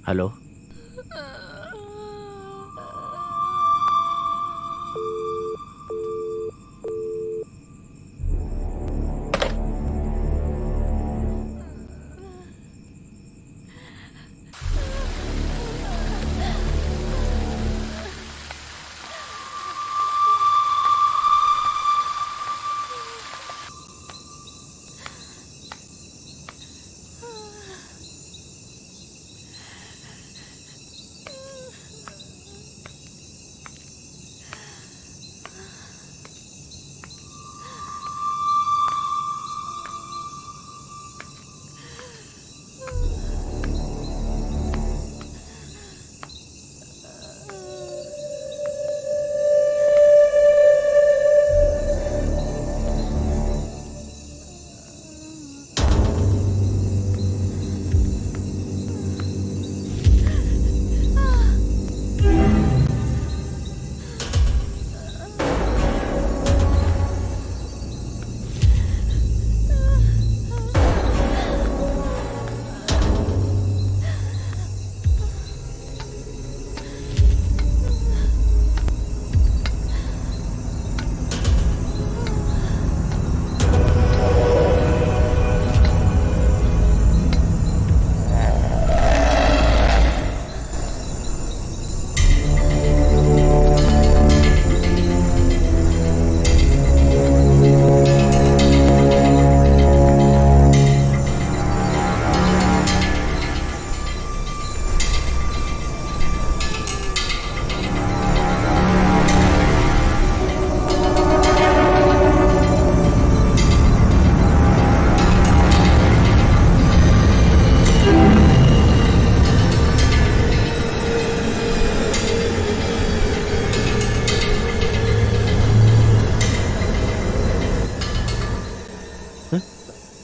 हेलो।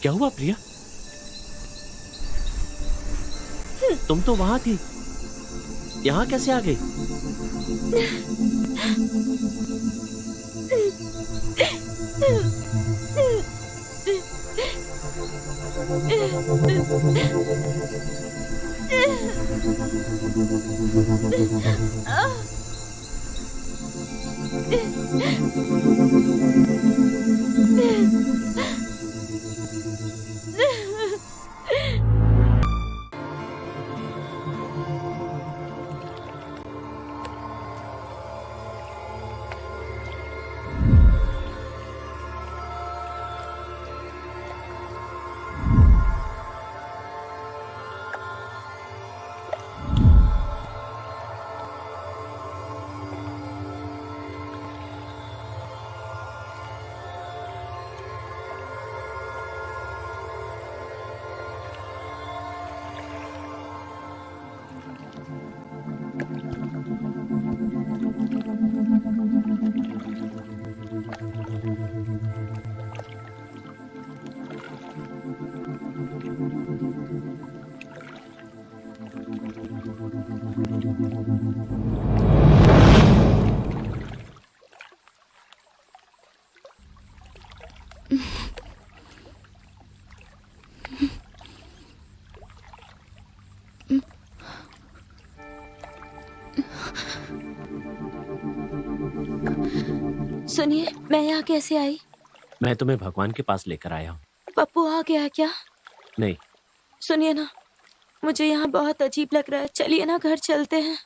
क्या हुआ प्रिया? तुम तो वहां थी, यहाँ कैसे आ गई? सुनिए, मैं यहाँ कैसे आई? मैं तुम्हें भगवान के पास लेकर आया हूँ। पप्पू आ गया क्या? नहीं। सुनिए ना, मुझे यहाँ बहुत अजीब लग रहा है, चलिए ना घर चलते हैं।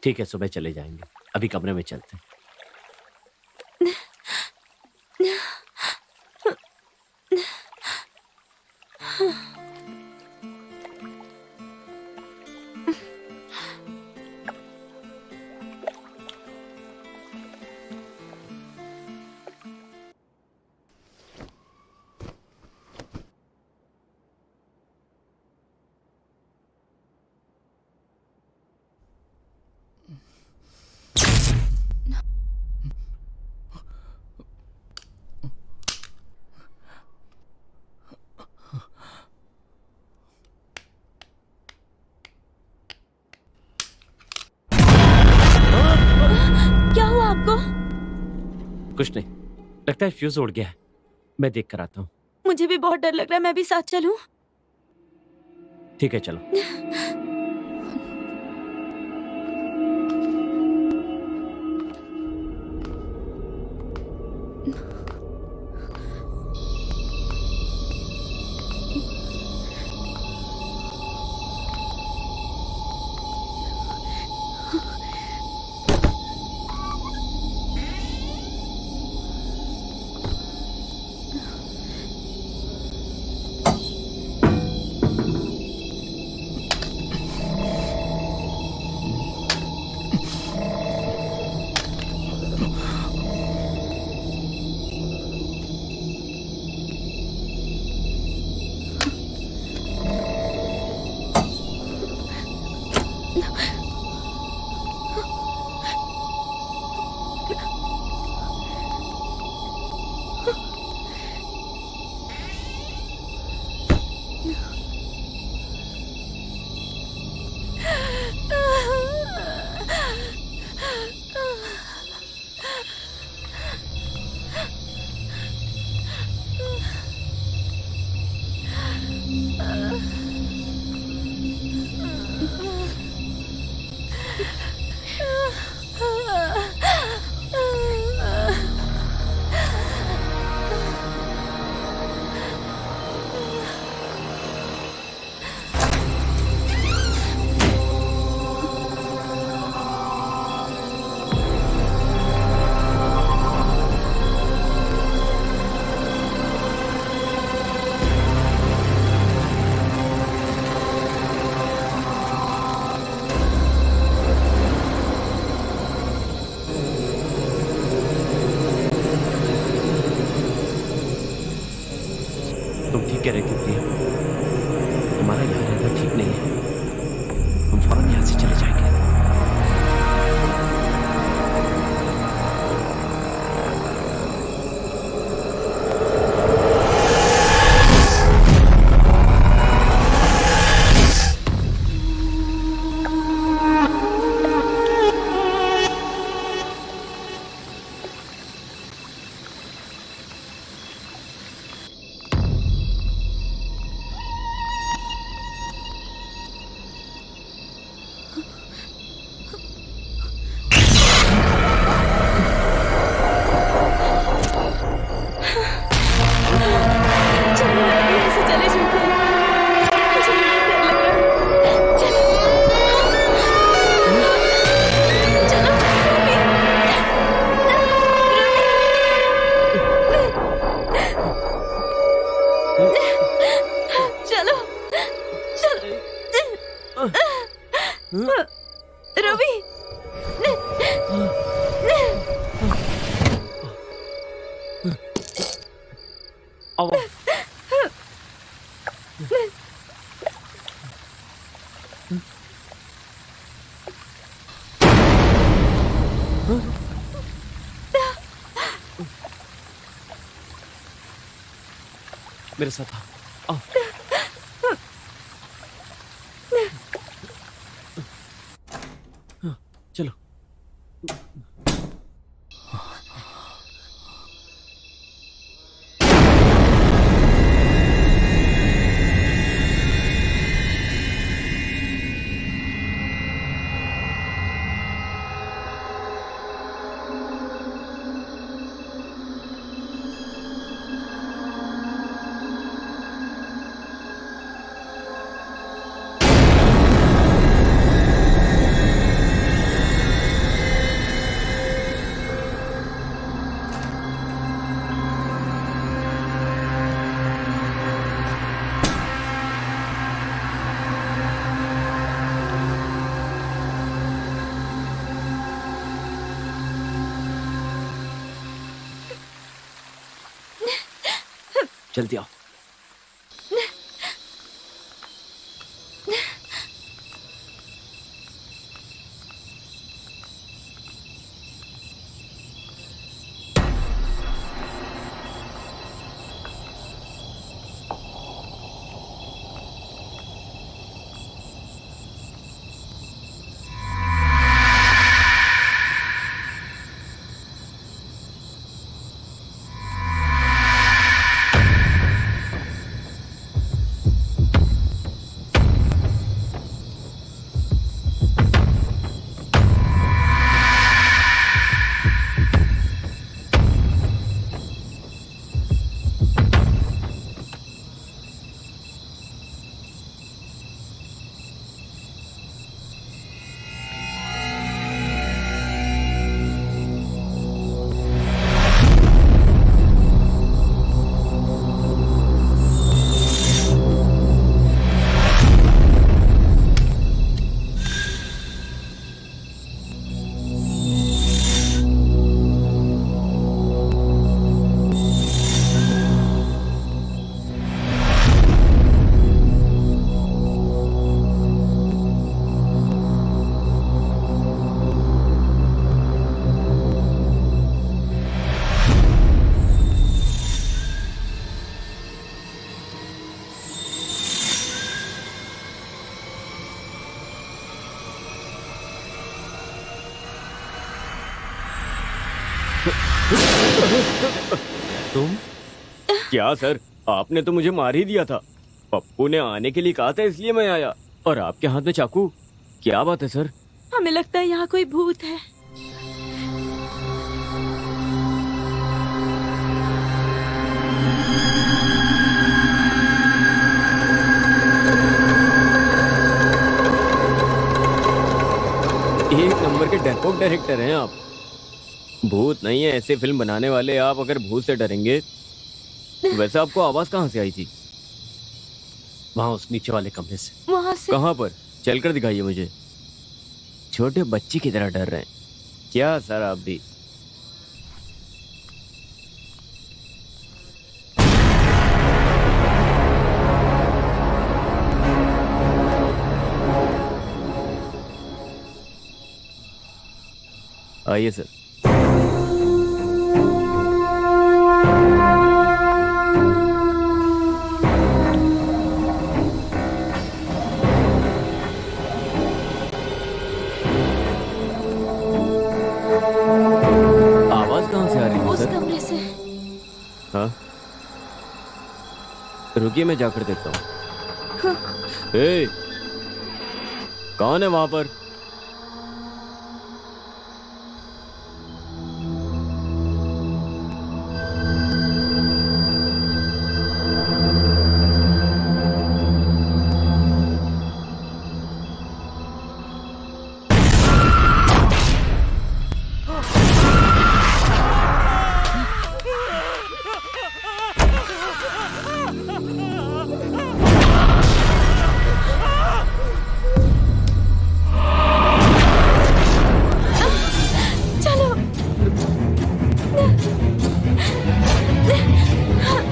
ठीक है, सुबह चले जाएंगे, अभी कमरे में चलते हैं। क्या हुआ आपको? कुछ नहीं, लगता है फ्यूज उड़ गया है। मैं देख कर आता हूँ। मुझे भी बहुत डर लग रहा है, मैं भी साथ चलूं? ठीक है, चलो। तुम ठीक कह रही थी प्रिया, तुम्हारा यहाँ रहना ठीक नहीं है। हम फौरन यहाँ से चले जाएंगे। रवि, आओ। मेरे साथ आओ। चलो। जल्दी आओ। तुम? क्या सर, आपने तो मुझे मार ही दिया था। पप्पू ने आने के लिए कहा था इसलिए मैं आया, और आपके हाथ में चाकू। क्या बात है सर? हमें लगता है यहाँ कोई भूत है। एक नंबर के डरपोक डायरेक्टर हैं आप। भूत नहीं है ऐसे फिल्म बनाने वाले आप, अगर भूत से डरेंगे। वैसे आपको आवाज कहाँ से आई थी? वहां उस नीचे वाले कमरे से। वहाँ से। कहाँ पर? चलकर दिखाइए मुझे। छोटे बच्चे की तरह डर रहे हैं क्या सर आप भी? आइए सर। आवाज कहाँ से आ रही है उस सर? कमरे से। हाँ, रुकिए मैं जाकर देखता हूँ। ए, कौन है वहां पर?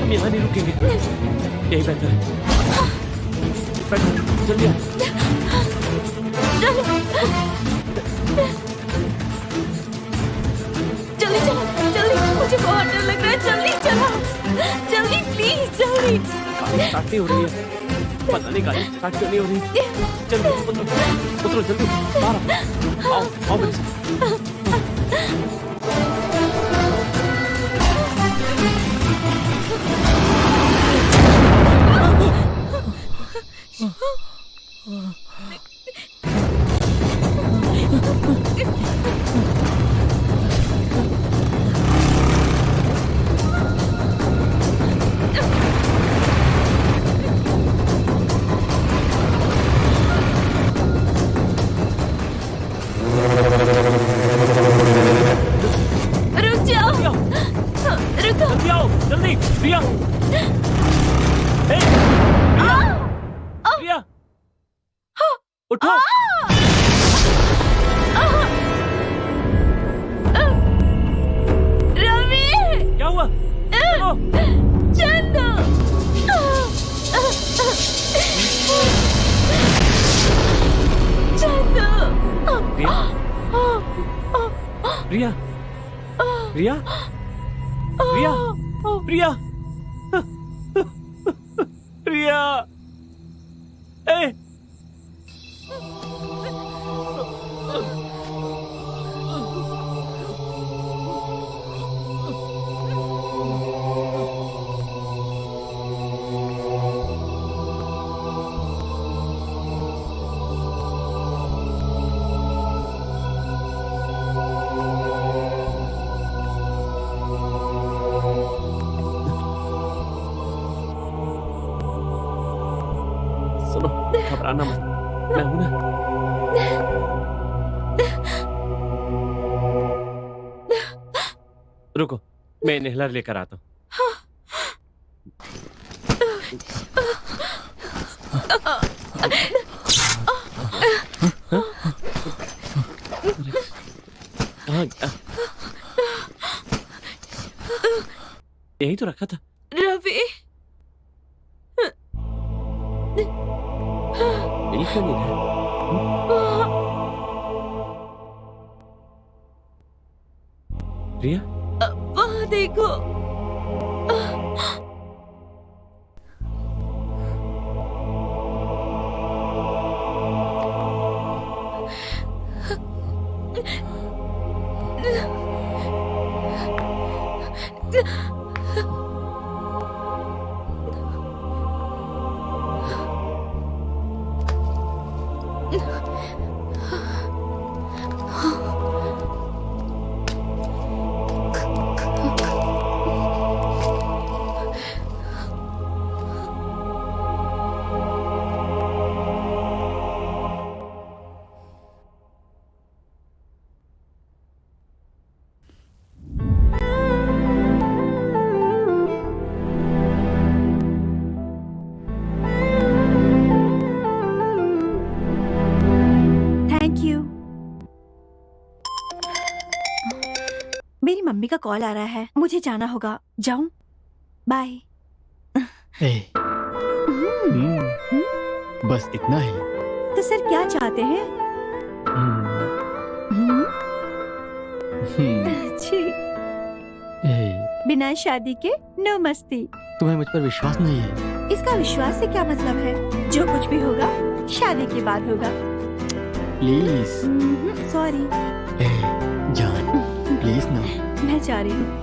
हम यहाँ नहीं रुकेंगे, यही बेहतर है। बैठो, जल्दी आओ। जल्दी चलो, जल्दी, मुझे बहुत डर लग रहा है। जल्दी चलो, जल्दी प्लीज, जल्दी। स्टार्ट नहीं हो रही है, पता नहीं गाड़ी स्टार्ट क्यों नहीं हो रही। जल्दी उतरो, उतरो जल्दी, बाहर आओ, आओ आओ मेरे साथ। रुक जाओ, रुको। जल्दी आओ, जल्दी, प्रिया। प्रिया, उठो। रवि, क्या हुआ? उठो। चंदू। चंदू। प्रिया, प्रिया, प्रिया, प्रिया, प्रिया, प्रिया, ए, सुनो, घबराना मत, मैं हूं ना। रुको, मैं इनहेलर लेकर आता हूँ। हाँ, यही तो रखा था। रवि, मिल क्यों नहीं रहा? प्रिया, वहाँ देखो। मम्मी का कॉल आ रहा है, मुझे जाना होगा। जाऊं? बाय। बस इतना ही। तो सर क्या चाहते हैं? अच्छी। बिना शादी के नो मस्ती। तुम्हें मुझ पर विश्वास नहीं है? इसका विश्वास से क्या मतलब है? जो कुछ भी होगा शादी के बाद होगा। प्लीज। सॉरी। जान प्लीज ना। मैं जा रही हूँ।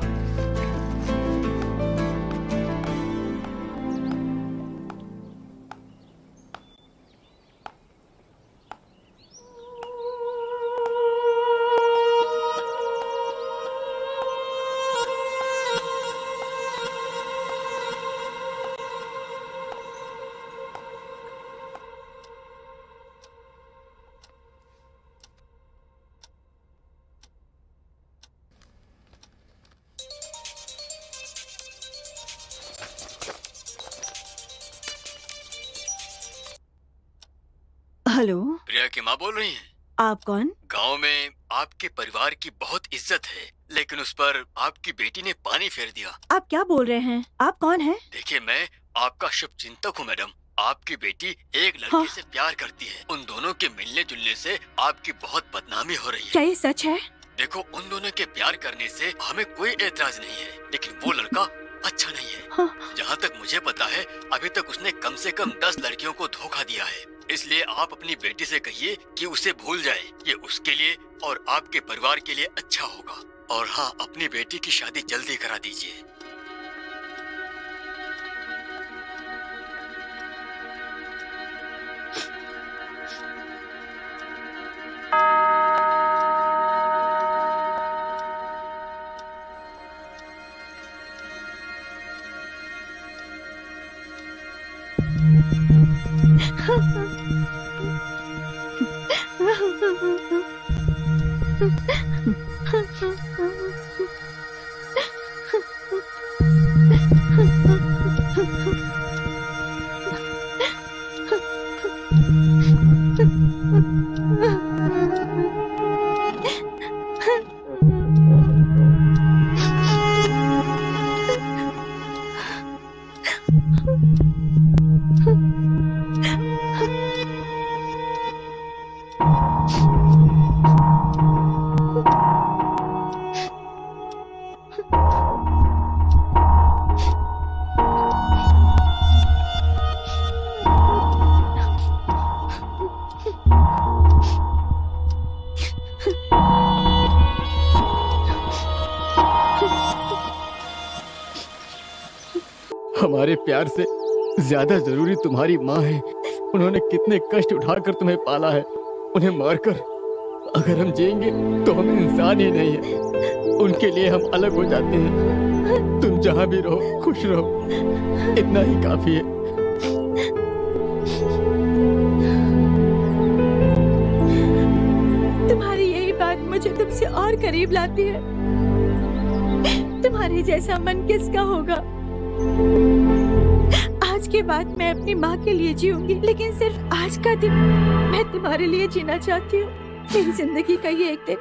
हेलो, प्रिया की माँ बोल रही हैं? आप कौन? गांव में आपके परिवार की बहुत इज्जत है, लेकिन उस पर आपकी बेटी ने पानी फेर दिया। आप क्या बोल रहे हैं? आप कौन हैं? देखिए, मैं आपका शुभ चिंतक हूँ मैडम। आपकी बेटी एक लड़के हाँ। से प्यार करती है। उन दोनों के मिलने जुलने से आपकी बहुत बदनामी हो रही है। क्या ये सच है? देखो, उन दोनों के प्यार करने से हमें कोई एतराज नहीं है, लेकिन वो लड़का अच्छा नहीं है। हाँ। जहाँ तक मुझे पता है, अभी तक उसने कम से कम 10 लड़कियों को धोखा दिया है। इसलिए आप अपनी बेटी से कहिए कि उसे भूल जाए। ये उसके लिए और आपके परिवार के लिए अच्छा होगा। और हाँ, अपनी बेटी की शादी जल्दी करा दीजिए। हमारे प्यार से ज्यादा जरूरी तुम्हारी माँ है। उन्होंने कितने कष्ट उठाकर तुम्हें पाला है। उन्हें मारकर अगर हम जिएंगे तो हम इंसान ही नहीं है। उनके लिए हम अलग हो जाते हैं। तुम जहाँ भी रहो खुश रहो, इतना ही काफी है। तुम्हारी यही बात मुझे तुमसे और करीब लाती है। तुम्हारे जैसा मन किसका होगा? आज के बाद मैं अपनी माँ के लिए जीऊंगी, लेकिन सिर्फ आज का दिन मैं तुम्हारे लिए जीना चाहती हूँ। मेरी जिंदगी का ये एक दिन।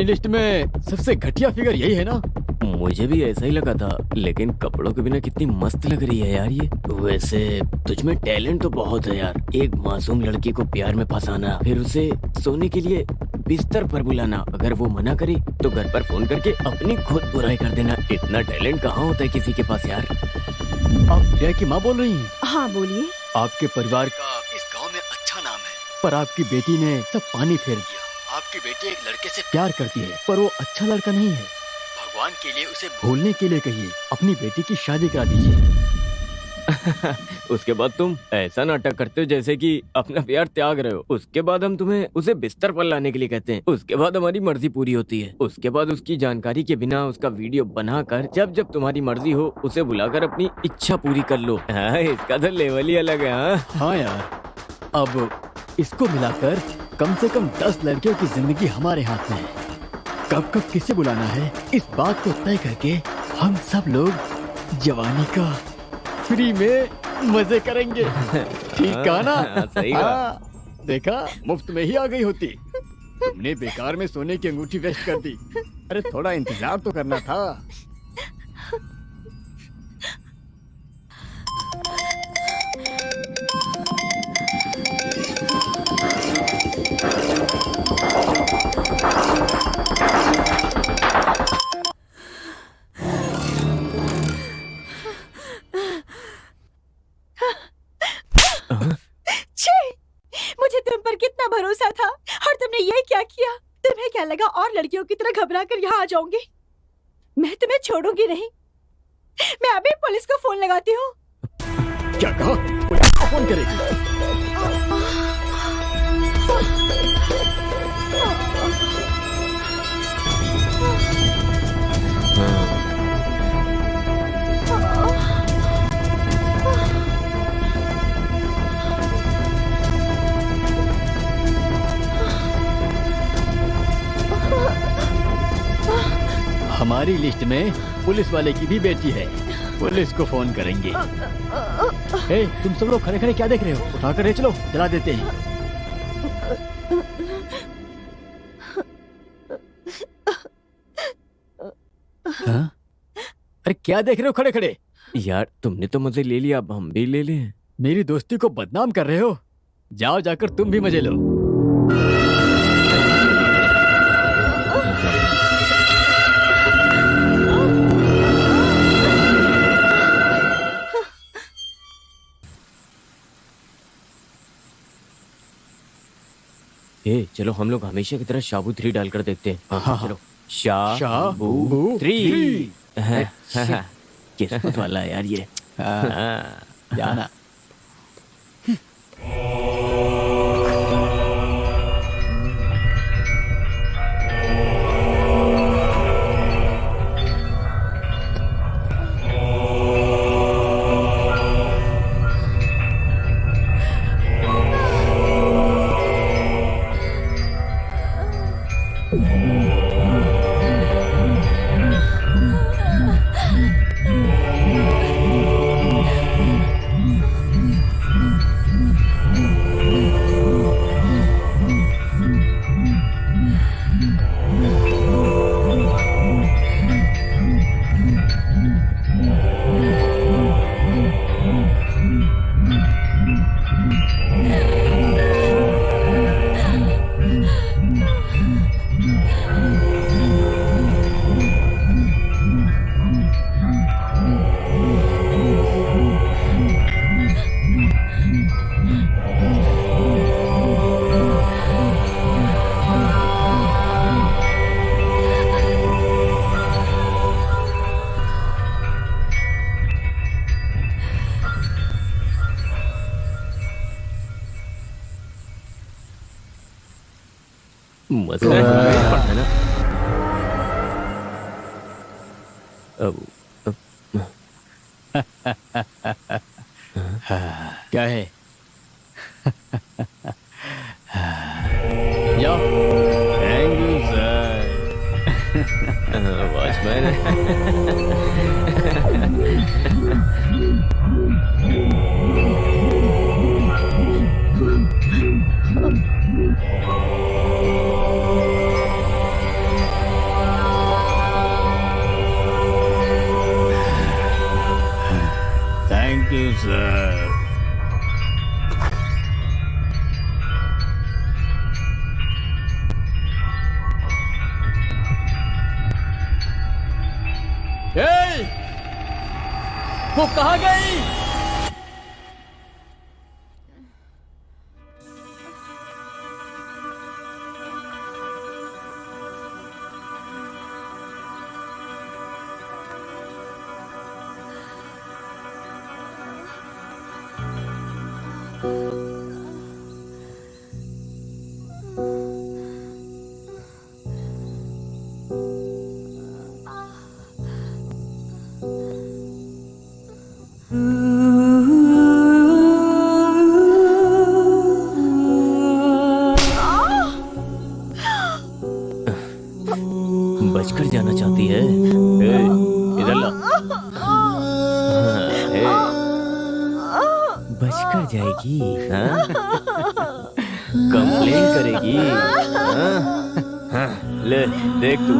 अपनी लिस्ट में सबसे घटिया फिगर यही है ना? मुझे भी ऐसा ही लगा था, लेकिन कपड़ों के बिना कितनी मस्त लग रही है यार ये। वैसे तुझ में टैलेंट तो बहुत है यार। एक मासूम लड़की को प्यार में फंसाना, फिर उसे सोने के लिए बिस्तर पर बुलाना, अगर वो मना करे तो घर पर फोन करके अपनी खुद बुराई कर देना। इतना टैलेंट कहाँ होता है किसी के पास यार। आप प्रिया की माँ बोल रही हैं? हाँ बोलिए। आपके परिवार का इस गांव में अच्छा नाम है, पर आपकी बेटी ने सब पानी फेर दिया। आपकी बेटी एक लड़के से प्यार करती है, पर वो अच्छा लड़का नहीं है। भगवान के लिए उसे भूलने के लिए कहिए, अपनी बेटी की शादी करा दीजिए। उसके बाद तुम ऐसा नाटक करते हो जैसे कि अपना प्यार त्याग रहे हो। उसके बाद हम तुम्हें उसे बिस्तर पर लाने के लिए कहते हैं। उसके बाद हमारी मर्जी पूरी होती है। उसके बाद उसकी जानकारी के बिना उसका वीडियो बनाकर जब जब तुम्हारी मर्जी हो उसे बुलाकर अपनी इच्छा पूरी कर लो। हाँ, इसका तो लेवल ही अलग है। हाँ हाँ यार, अब इसको मिलाकर कम से कम 10 लड़कियों की जिंदगी हमारे हाथ में है। कब कब किसे बुलाना है, इस बात को तय करके हम सब लोग जवानी का फ्री में मजे करेंगे। ठीक कहा ना? सही कहा। हाँ, देखा, मुफ्त में ही आ गई होती। तुमने बेकार में सोने की अंगूठी वेस्ट कर दी। अरे थोड़ा इंतजार तो करना था। छी! मुझे तुम पर कितना भरोसा था और तुमने ये क्या किया? तुम्हें क्या लगा और लड़कियों की तरह घबरा कर यहाँ आ जाऊंगी? मैं तुम्हें छोड़ूंगी नहीं। मैं अभी पुलिस को फोन लगाती हूँ। क्या कहा? पुलिस को फोन करेगी? हमारी लिस्ट में पुलिस वाले की भी बेटी है। पुलिस को फोन करेंगे। ए, तुम सब लोग खड़े खड़े क्या देख रहे हो? उठाकर ले चलो, जला देते हैं। हाँ? अरे क्या देख रहे हो खड़े खड़े? यार तुमने तो मजे ले लिया, अब हम भी ले लें। मेरी दोस्ती को बदनाम कर रहे हो? जाओ जाकर तुम भी मजे लो। चलो हम लोग हमेशा की तरह शाबू 3 डालकर देखते हैं। हाँ, चलो शाबू 3। किस्मत वाला है यार ये। जाना। मजा पड़ता है ना। क्या है? जाओ। Thank you sir. वॉचमैन। ए! वो कहाँ गई? बचकर जाना चाहती है। ए, इधर ला। ए, बचकर जाएगी, हाँ? कंप्लेन करेगी, हाँ? ले देख तू।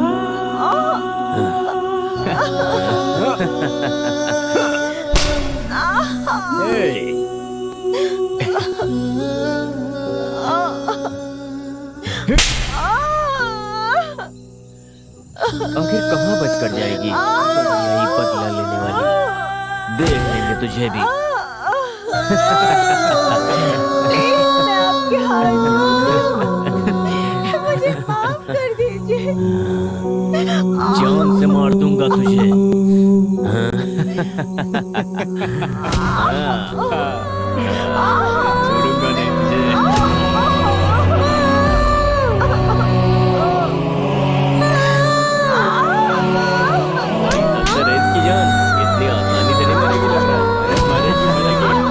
आखिर कहाँ बचकर जाएगी? यही बदला लेने वाली। देख लेंगे तुझे भी। मैं आपके हाथ मुझे माफ कर दीजिए। जान से मार दूंगा तुझे। छोड़ूंगा नहीं तुझे। अंदर है इसकी जान, इतनी आसानी से नहीं मरेगी लग रहा है। अरे मरेगी मरेगी।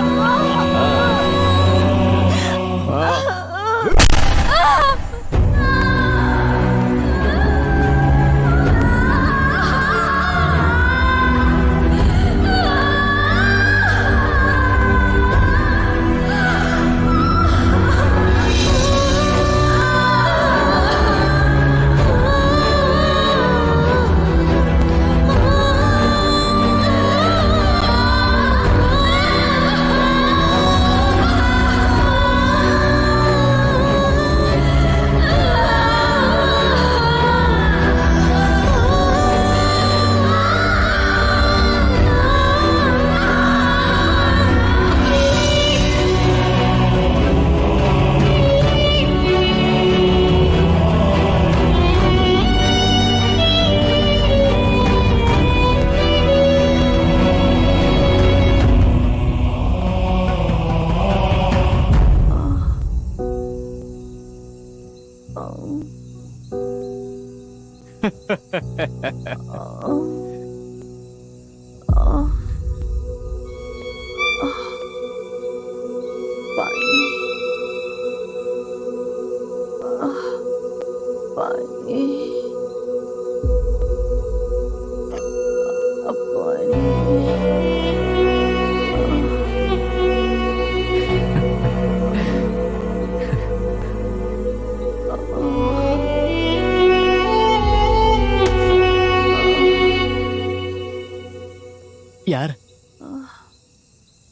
यार,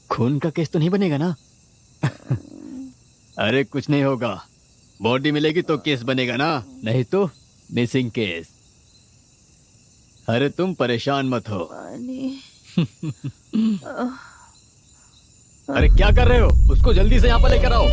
खून का केस तो नहीं बनेगा ना? अरे कुछ नहीं होगा, बॉडी मिलेगी तो केस बनेगा ना, नहीं तो मिसिंग केस। अरे तुम परेशान मत हो। अरे क्या कर रहे हो? उसको जल्दी से यहाँ पर लेकर आओ।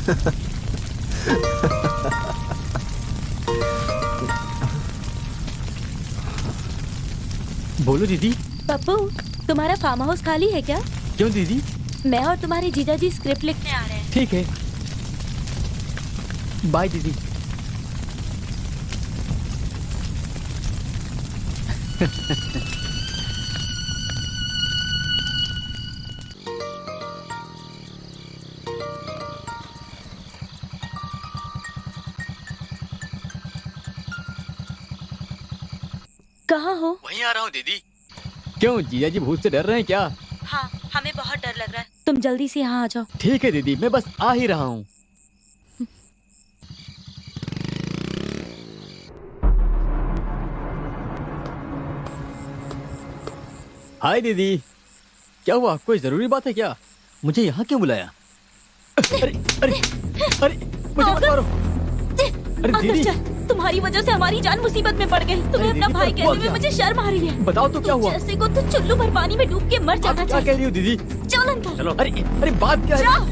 बोलो दीदी। पप्पू, तुम्हारा फार्म हाउस खाली है क्या? क्यों दीदी? मैं और तुम्हारे जीजा जी स्क्रिप्ट लिखने आ रहे हैं। ठीक है, बाय दीदी। कहाँ हो? वहीं आ रहा हूँ दीदी। क्यों, जीजा जी भूत से डर रहे हैं क्या? हाँ, हमें बहुत डर लग रहा है। तुम जल्दी से यहाँ आ जाओ। ठीक है दीदी, मैं बस आ ही रहा हूँ। हाय दीदी, क्या हुआ? कोई जरूरी बात है क्या? मुझे यहाँ क्यों बुलाया? अरे अरे अरे, मुझे मत मारो। अरे अंदर दीदी, चल, तुम्हारी वजह से हमारी जान मुसीबत में पड़ गई। तुम्हें अरे अपना दीदी, भाई क्या हुआ कहने में क्या? मुझे शर्म आ रही है। बताओ तो क्या हुआ? जैसे को तो चुल्लू भर पानी में डूब के मर आप जाना क्या कह चाहिए। रही हो दीदी? चल अंदर। चलो। अरे अरे, बात क्या है? जाओ।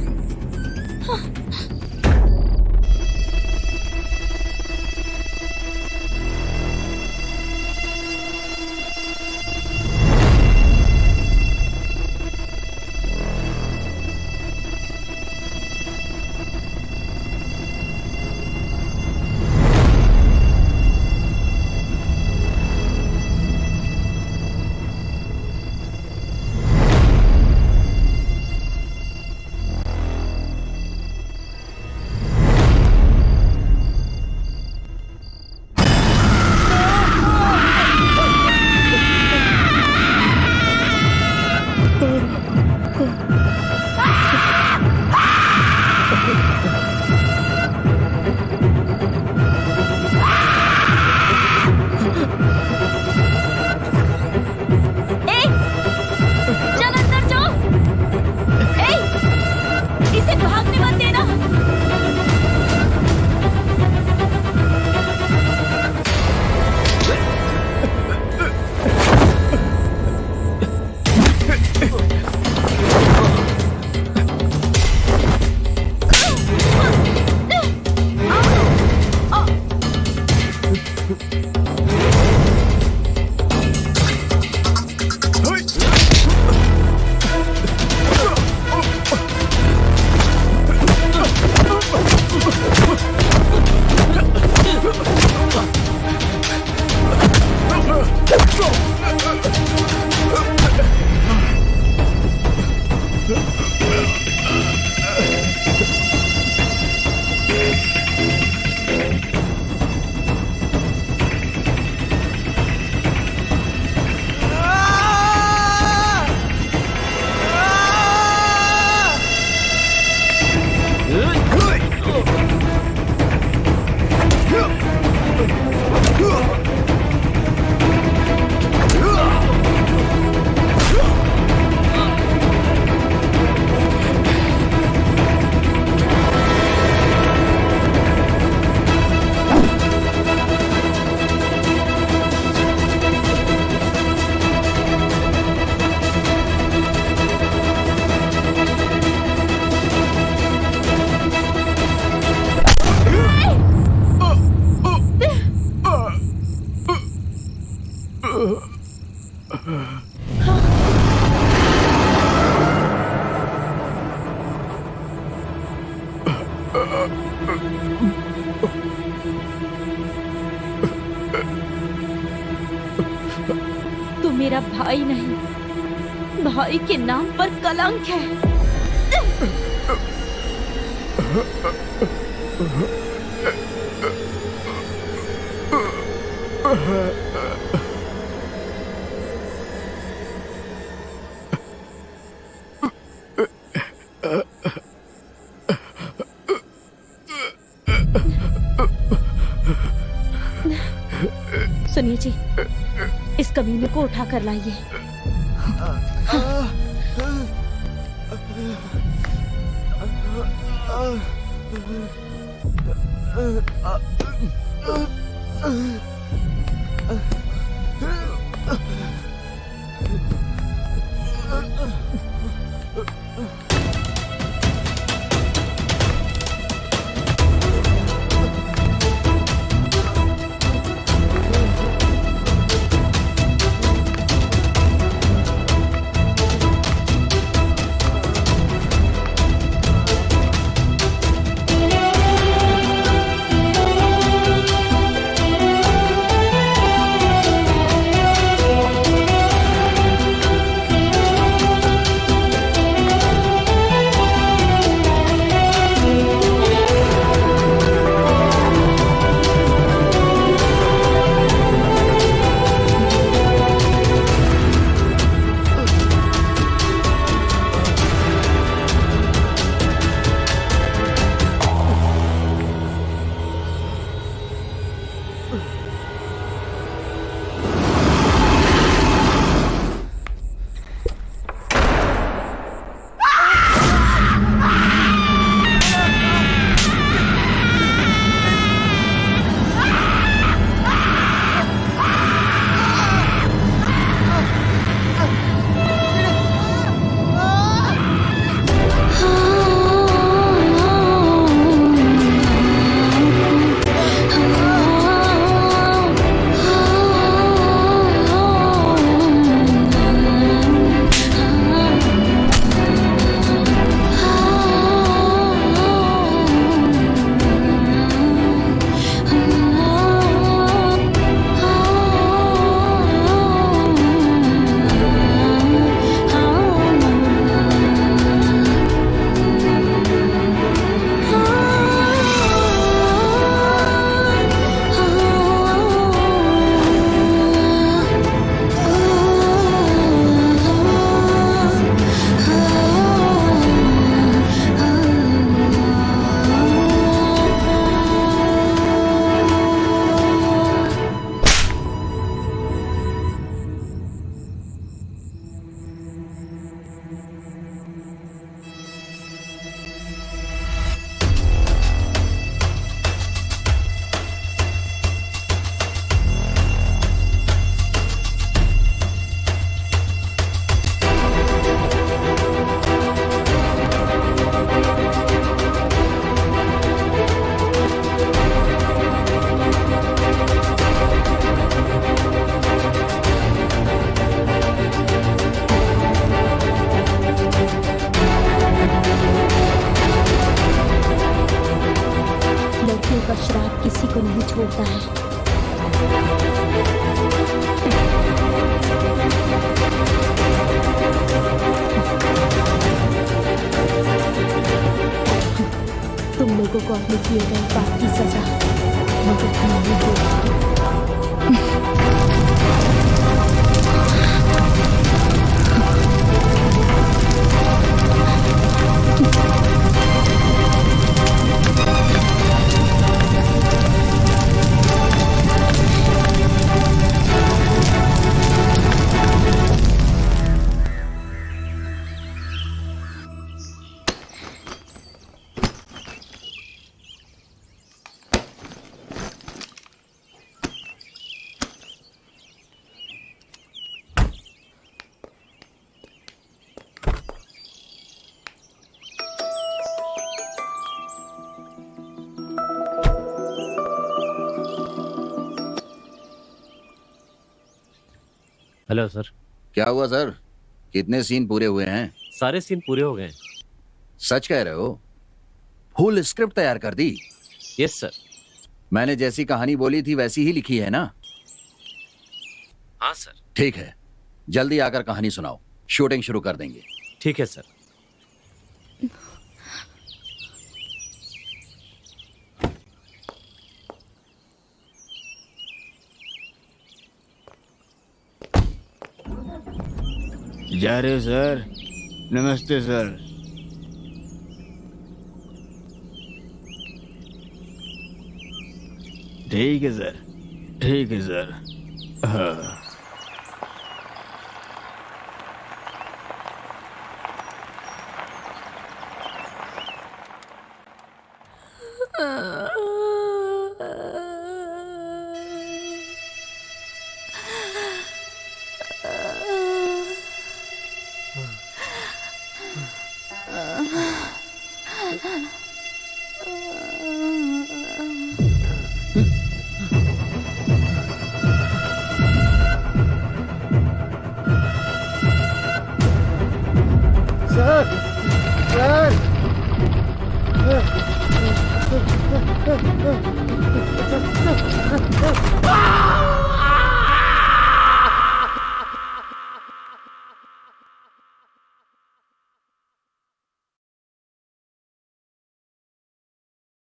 तू मेरा भाई नहीं, भाई के नाम पर कलंक है। सुनिए जी, इस कमीने को उठा कर लाइए। का श्राप किसी को नहीं छोड़ता है। तुम लोगों को अपने किए गए पाप की सजा मगर नहीं होगी। Hello sir. क्या हुआ सर? कितने सीन पूरे हुए हैं? सारे सीन पूरे हो गए। सच कह रहे हो? फुल स्क्रिप्ट तैयार कर दी? Yes sir. मैंने जैसी कहानी बोली थी वैसी ही लिखी है ना? हाँ सर। ठीक है, जल्दी आकर कहानी सुनाओ, शूटिंग शुरू कर देंगे। ठीक है सर। जा रहे हो सर? नमस्ते सर। ठीक है सर, ठीक है सर। हाँ। सर